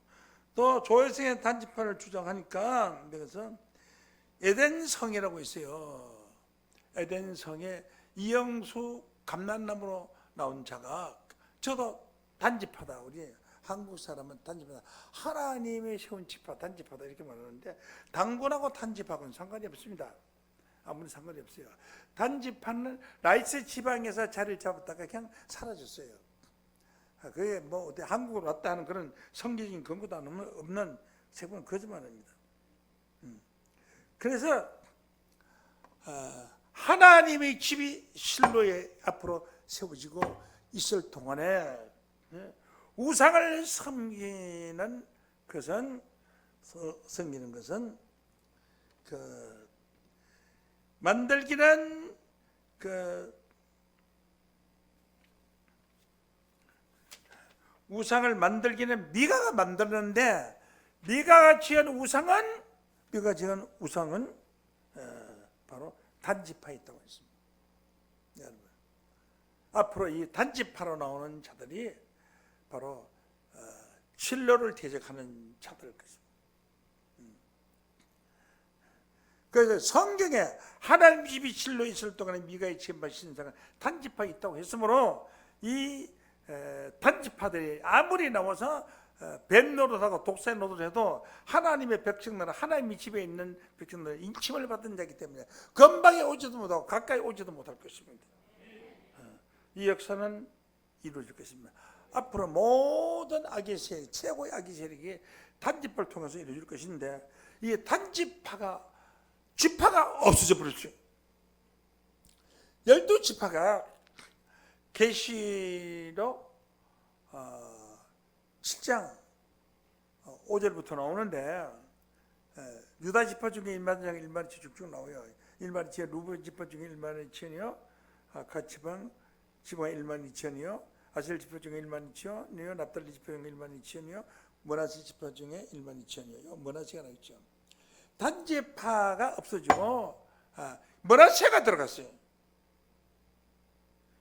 또 조희성의 단지파를 주장하니까 그래서 에덴성이라고 있어요. 에덴성에 이영수 감난나무로 나온 자가 저도 단지파다. 우리 한국 사람은 단지파다. 하나님의 세운 지파 단지파다 이렇게 말하는데 당군하고 단지파하고는 상관이 없습니다. 아무리 상관이 없어요. 단지파는 라이스 지방에서 자리를 잡았다가 그냥 사라졌어요. 그게 뭐 어디 한국으로 왔다 하는 그런 성경적인 근거도 없는 세분은 거짓말입니다. 그래서 하나님의 집이 실로에 앞으로 세워지고 있을 동안에 우상을 섬기는 것은 만들기는 우상을 만들기는 미가가 만들었는데 미가가 지은 우상은 바로 단지파에 있다고 했습니다. 여러분, 앞으로 이 단지파로 나오는 자들이 바로 실로를 대적하는 자들일 것입니다. 그래서 성경에 하나님 집이 실로에 있을 동안에 미가의 지은 신상은 단지파에 있다고 했으므로 이 단지파들이 아무리 나와서 뱀 노릇하고 독사의 노릇해도 하나님의 백성들은 하나님의 집에 있는 백성들은 인침을 받은 자이기 때문에 건방에 오지도 못하고 가까이 오지도 못할 것입니다. 이 역사는 이루어질 것입니다. 앞으로 모든 악의 세력, 최고의 악의 세력이 단지파를 통해서 이루어질 것인데 이 지파가 없어져 버렸어요. 12지파가 계시록 7장 5절부터 나오는데 유다 지파 중에 1만장 1만치 쭉쭉 나와요. 1만치에 루벤 지파 중에 1만 2천이요, 갓 지방 1만 2천이요, 아셀 지파 중에 1만 2천이요, 납달리 지파 중에 1만 2천이요, 므낫세 지파 중에 1만 2천이요. 므낫세가 나있죠. 단지파가 없어지고 므낫세가 들어갔어요.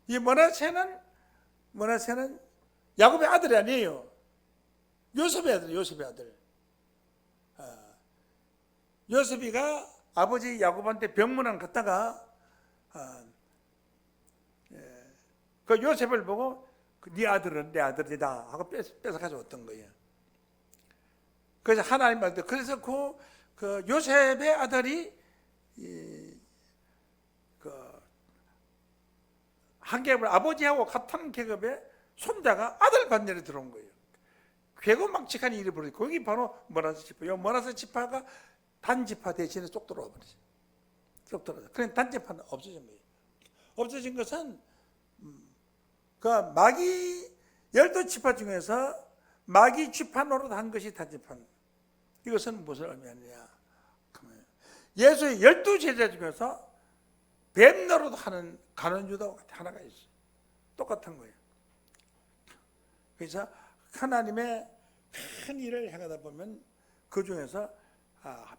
이 므낫세는 야곱의 아들이 아니에요. 요셉의 아들. 요셉이가 아버지 야곱한테 병문안 갔다가 그 요셉을 보고 네 아들은 내 아들이다 하고 뺏어 가져왔던 거예요. 그래서 하나님 말대 그래서 그 요셉의 아들이 한 계급을 아버지하고 같은 계급의 손자가 아들 반열에 들어온 거예요. 괴고망측한 일이 벌어지고 거기 바로 므낫세 지파. 이 므낫세 지파가 단지파 대신에 쏙 들어와 버렸어요. 쏙 들어서. 그래 단지파는 없어진 거예요. 없어진 것은 그 마귀 12지파 중에서 마귀 지파 노릇한 것이 단지파. 이것은 무엇을 의미하느냐? 예수의 12제자 중에서 뱀 노릇하는 가룟 유다가 하나가 있어요. 똑같은 거예요. 그래서 하나님의 큰 일을 행하다 보면 그 중에서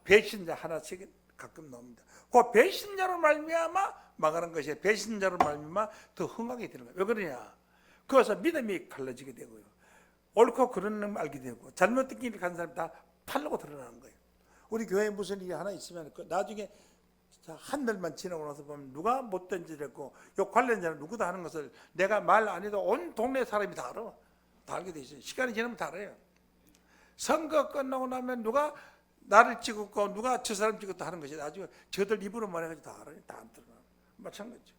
배신자 하나씩 가끔 나옵니다. 그 배신자로 말미암아 망하는 것이 배신자로 말미암아 더 흥하게 되는 거예요. 왜 그러냐? 그래서 믿음이 갈라지게 되고요. 옳고 그른 놈 알게 되고 잘못된 길을 간 사람이 다 팔려고 드러나는 거예요. 우리 교회에 무슨 일이 하나 있으면 나중에 한 달만 지나고 나서 보면 누가 못된 짓을 했고 요 관련자는 누구도 하는 것을 내가 말 안 해도 온 동네 사람이 다 알아. 다 알게 돼 있어요. 시간이 지나면 다 알아요. 선거 끝나고 나면 누가 나를 찍었고 누가 저 사람 찍었다 하는 것이 나중에 저들 입으로 말해가지고 다 알아요. 다 안 들어요. 마찬가지죠.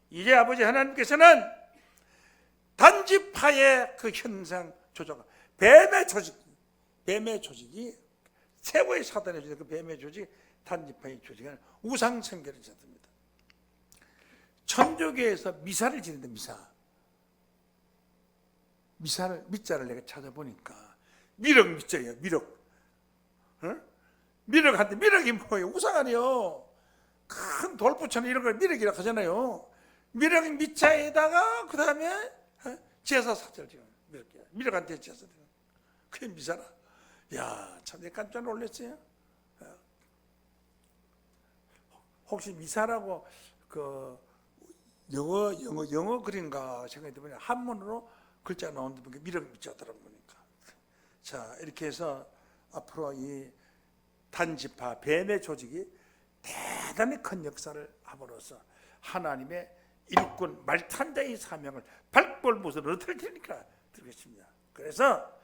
이제 아버지 하나님께서는 단지파의 그 현상 조작, 뱀의 조직이 최고의 사단의 조직, 그 뱀의 조직, 단지파의 조직은 우상 숭배를 짓습니다. 천주교에서 미사를 지는데 미자를 내가 찾아보니까 미륵 미자예요. 미륵. 미륵한테, 미륵이 뭐예요? 우상 아니에요. 큰 돌부처는 이런 걸 미륵이라고 하잖아요. 미륵 밑자에다가 그 다음에 제사 사절 지금 미륵한테 제사 드리는 그게 미사라. 야, 참 내가 깜짝 놀랐어요. 혹시 미사라고 그 영어 글인가 생각이 들면 한문으로 글자 나오는데 보니까 미륵 밑자더라고 보니까. 자, 이렇게 해서 앞으로 이 단지파 뱀의 조직이 대단히 큰 역사를 함으로써 하나님의 일꾼 말탄자의 사명을 발골못으로 얻을 테니까 드리겠습니다. 그래서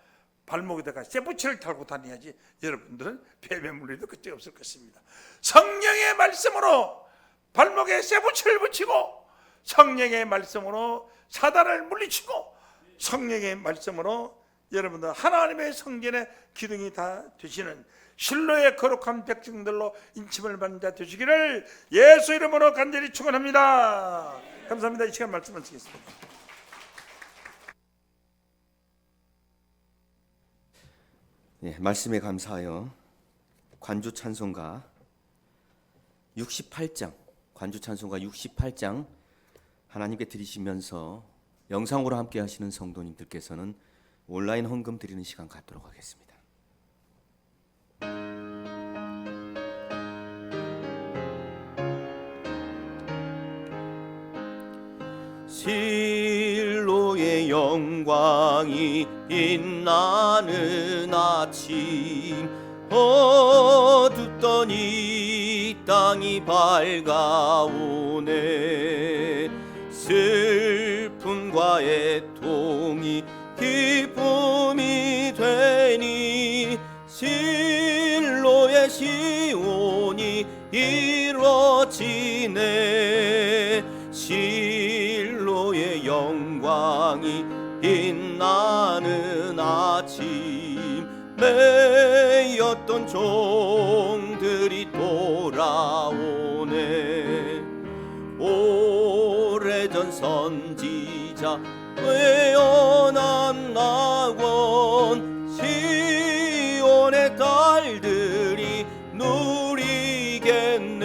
발목에다가 쇠붙이를 달고 다녀야지 여러분들은 뱀의 물리도 그때 없을 것입니다. 성령의 말씀으로 발목에 쇠붙이를 붙이고, 성령의 말씀으로 사단을 물리치고, 성령의 말씀으로 여러분들 하나님의 성전의 기둥이 다 되시는 실로의 거룩한 백성들로 인침을 받는 자 되시기를 예수 이름으로 간절히 축원합니다. 감사합니다. 이 시간 말씀 마치겠습니다. 네, 말씀에 감사하여 관주 찬송가 68장, 관주 찬송가 68장 하나님께 드리시면서 영상으로 함께 하시는 성도님들께서는 온라인 헌금 드리는 시간 갖도록 하겠습니다. 실로의 영광이 빛나는 아침, 어둡던 이 땅이 밝아오네. 슬픔과 애통이 기쁨이 되니 실로의 시온이 이루어지네. 실로의 영광이 빛나는 아침, 매였던 종들이 돌아오네. 오래전 선지자 예언한 낙원, 시온의 딸들이 누리겠네.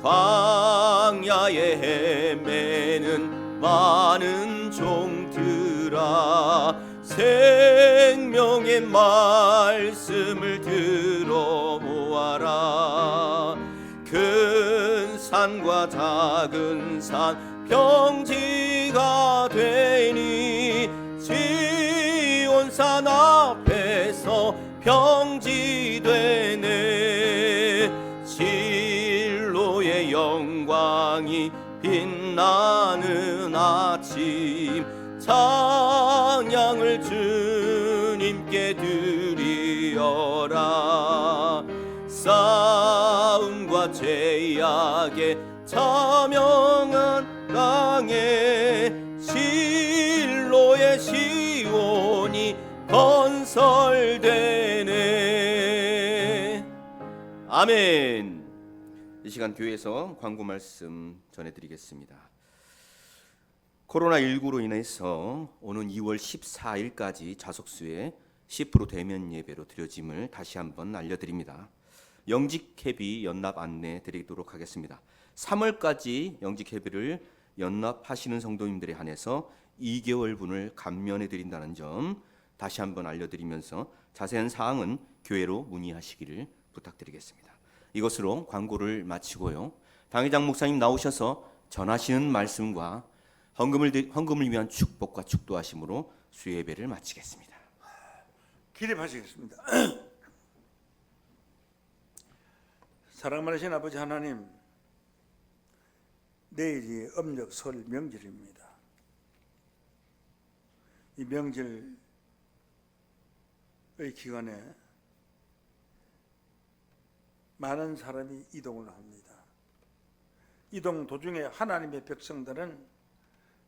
광야에 헤매는 많은 종들아, 생명의 말씀을 들어보아라. 큰 산과 작은 산 평지가 되니 시온산 앞에서 평지되네. 실로의 영광이 빛나는 아침, 찬양을 주님께 드리어라. 싸움과 죄악에 차명한 땅에 실로의 시온이 건설되네. 아멘. 이 시간 교회에서 광고 말씀 전해드리겠습니다. 코로나19로 인해서 오는 2월 14일까지 좌석수의 10% 대면 예배로 드려짐을 다시 한번 알려드립니다. 영직회비 연납 안내 드리도록 하겠습니다. 3월까지 영직회비를 연납하시는 성도님들에 한해서 2개월분을 감면해 드린다는 점 다시 한번 알려드리면서 자세한 사항은 교회로 문의하시기를 부탁드리겠습니다. 이것으로 광고를 마치고요. 당회장 목사님 나오셔서 전하시는 말씀과 헌금을 위한 축복과 축도하심으로 수요예배를 마치겠습니다. 기립하시겠습니다. 사랑 많으신 아버지 하나님, 내일이 음력 설 명절입니다. 이 명절의 기간에 많은 사람이 이동을 합니다. 이동 도중에 하나님의 백성들은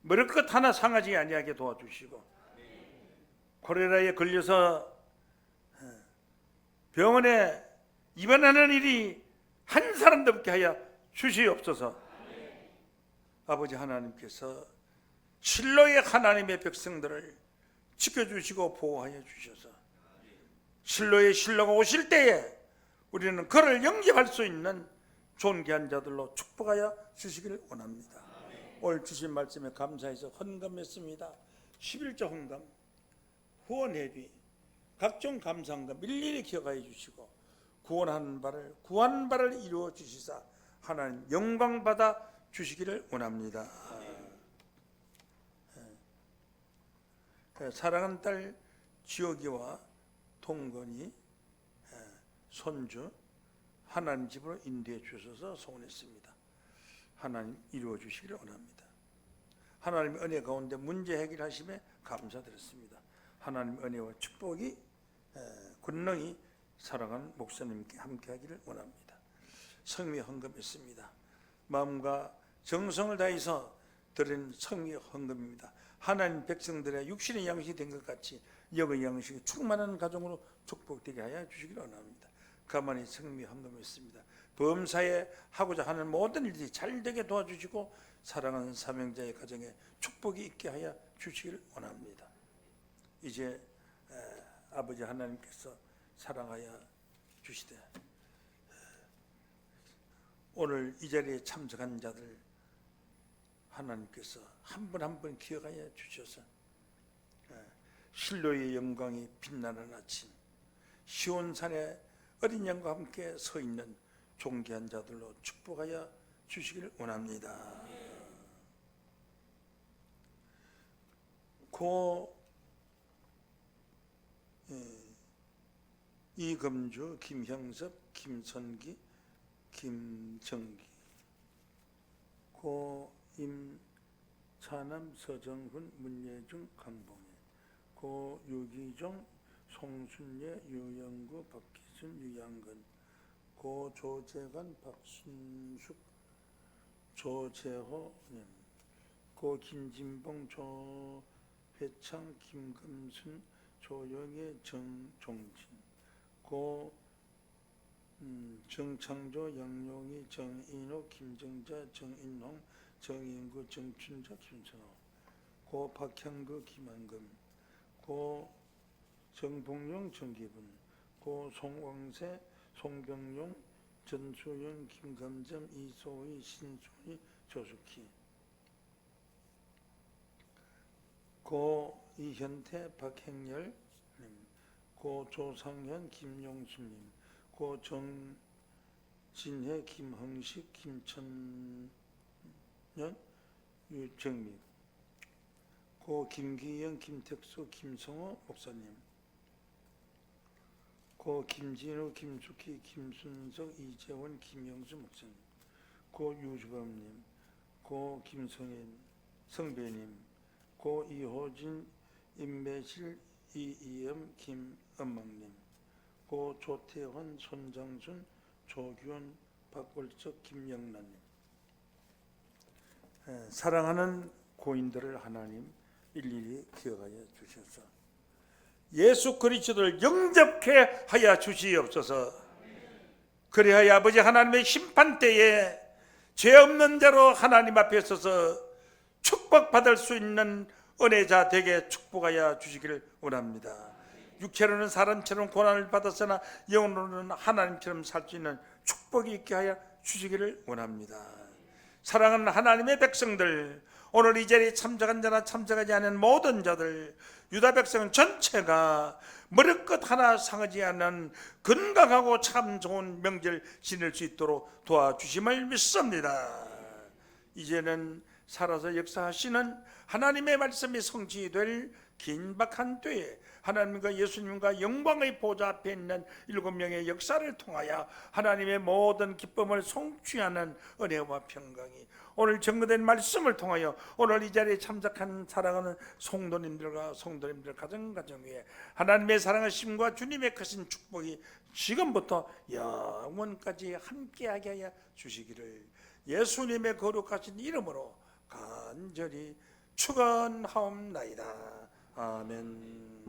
먹을 것 하나 상하지 아니하게 도와주시고, 콜레라에 걸려서 병원에 입원하는 일이 한 사람도 없게 하여 주시옵소서. 아버지 하나님께서 실로의 하나님의 백성들을 지켜주시고 보호하여 주셔서 실로의 신랑가 오실 때에 우리는 그를 영접할 수 있는 존귀한 자들로 축복하여 주시기를 원합니다. 오늘 주신 말씀에 감사해서 헌금했습니다. 11조 헌금, 후원회비, 각종 감사헌금 일일이 기억하여 주시고 구하는 바를 이루어 주시사 하나님 영광 받아 주시기를 원합니다. 사랑하는 딸 지옥이와 동건이 손주 하나님 집으로 인도해 주셔서 소원했습니다. 하나님 이루어 주시기를 원합니다. 하나님의 은혜 가운데 문제 해결하심에 감사드렸습니다. 하나님의 은혜와 축복이 권능이 사랑하는 목사님께 함께하기를 원합니다. 성미 헌금했습니다. 마음과 정성을 다해서 드린 성미 헌금입니다. 하나님 백성들의 육신의 양식이 된 것 같이 영의 양식이 충만한 가정으로 축복되게 하여 주시기를 원합니다. 가만히 성미 헌금했습니다. 범사에 하고자 하는 모든 일들이 잘 되게 도와주시고 사랑하는 사명자의 가정에 축복이 있게 하여 주시기를 원합니다. 이제 아버지 하나님께서 사랑하여 주시되 오늘 이 자리에 참석한 자들 하나님께서 한 분 한 분 기억하여 주셔서 실로의 영광이 빛나는 아침 시온산에 어린 양과 함께 서 있는 존귀한 자들로 축복하여 주시기를 원합니다. 이금주, 김형섭, 김선기, 김정기, 임차남, 서정훈, 문예중, 강봉희, 유기종, 송순예, 유영구, 박기순, 유양근, 조재관, 박순숙, 조재호, 김진봉, 조회창, 김금순, 조영애, 정종진, 정창조, 양용희, 정인호, 김정자, 정인홍, 정인구, 정춘자, 김선호, 박형구, 김한금, 정봉용, 정기분, 송왕세, 송병용, 전수영, 김감점, 이소희, 신소희, 조숙희, 이현태, 박행열, 조상현, 김용수님, 정진혜, 김흥식, 김천년, 유정미, 김기영, 김택수, 김성호 목사님, 김진우, 김숙희, 김순석, 이재원, 김영수 목사님, 유주범님, 김성인, 성배님, 이호진, 임매실, 이이엄, 김엄망님, 조태환, 손장순, 조규원, 박월석, 김영란님. 사랑하는 고인들을 하나님 일일이 기억하여 주셔서 예수 그리스도를 영접케 하여 주시옵소서. 그리하여 아버지 하나님의 심판 때에 죄 없는 자로 하나님 앞에 서서 축복받을 수 있는 은혜자 되게 축복하여 주시기를 원합니다. 육체로는 사람처럼 고난을 받았으나 영으로는 하나님처럼 살 수 있는 축복이 있게 하여 주시기를 원합니다. 사랑하는 하나님의 백성들, 오늘 이 자리에 참석한 자나 참석하지 않은 모든 자들, 유다 백성 전체가 머리끝 하나 상하지 않는 건강하고 참 좋은 명절 지낼 수 있도록 도와주심을 믿습니다. 이제는 살아서 역사하시는 하나님의 말씀이 성취될 긴박한 때에 하나님과 예수님과 영광의 보좌 앞에 있는 7명의 역사를 통하여 하나님의 모든 기쁨을 성취하는 은혜와 평강이 오늘 증거된 말씀을 통하여 오늘 이 자리에 참석한 사랑하는 성도님들과 성도님들 가정 위에 하나님의 사랑하심과 주님의 크신 축복이 지금부터 영원까지 함께하게 하여 주시기를 예수님의 거룩하신 이름으로 간절히 축원하옵나이다. 아멘.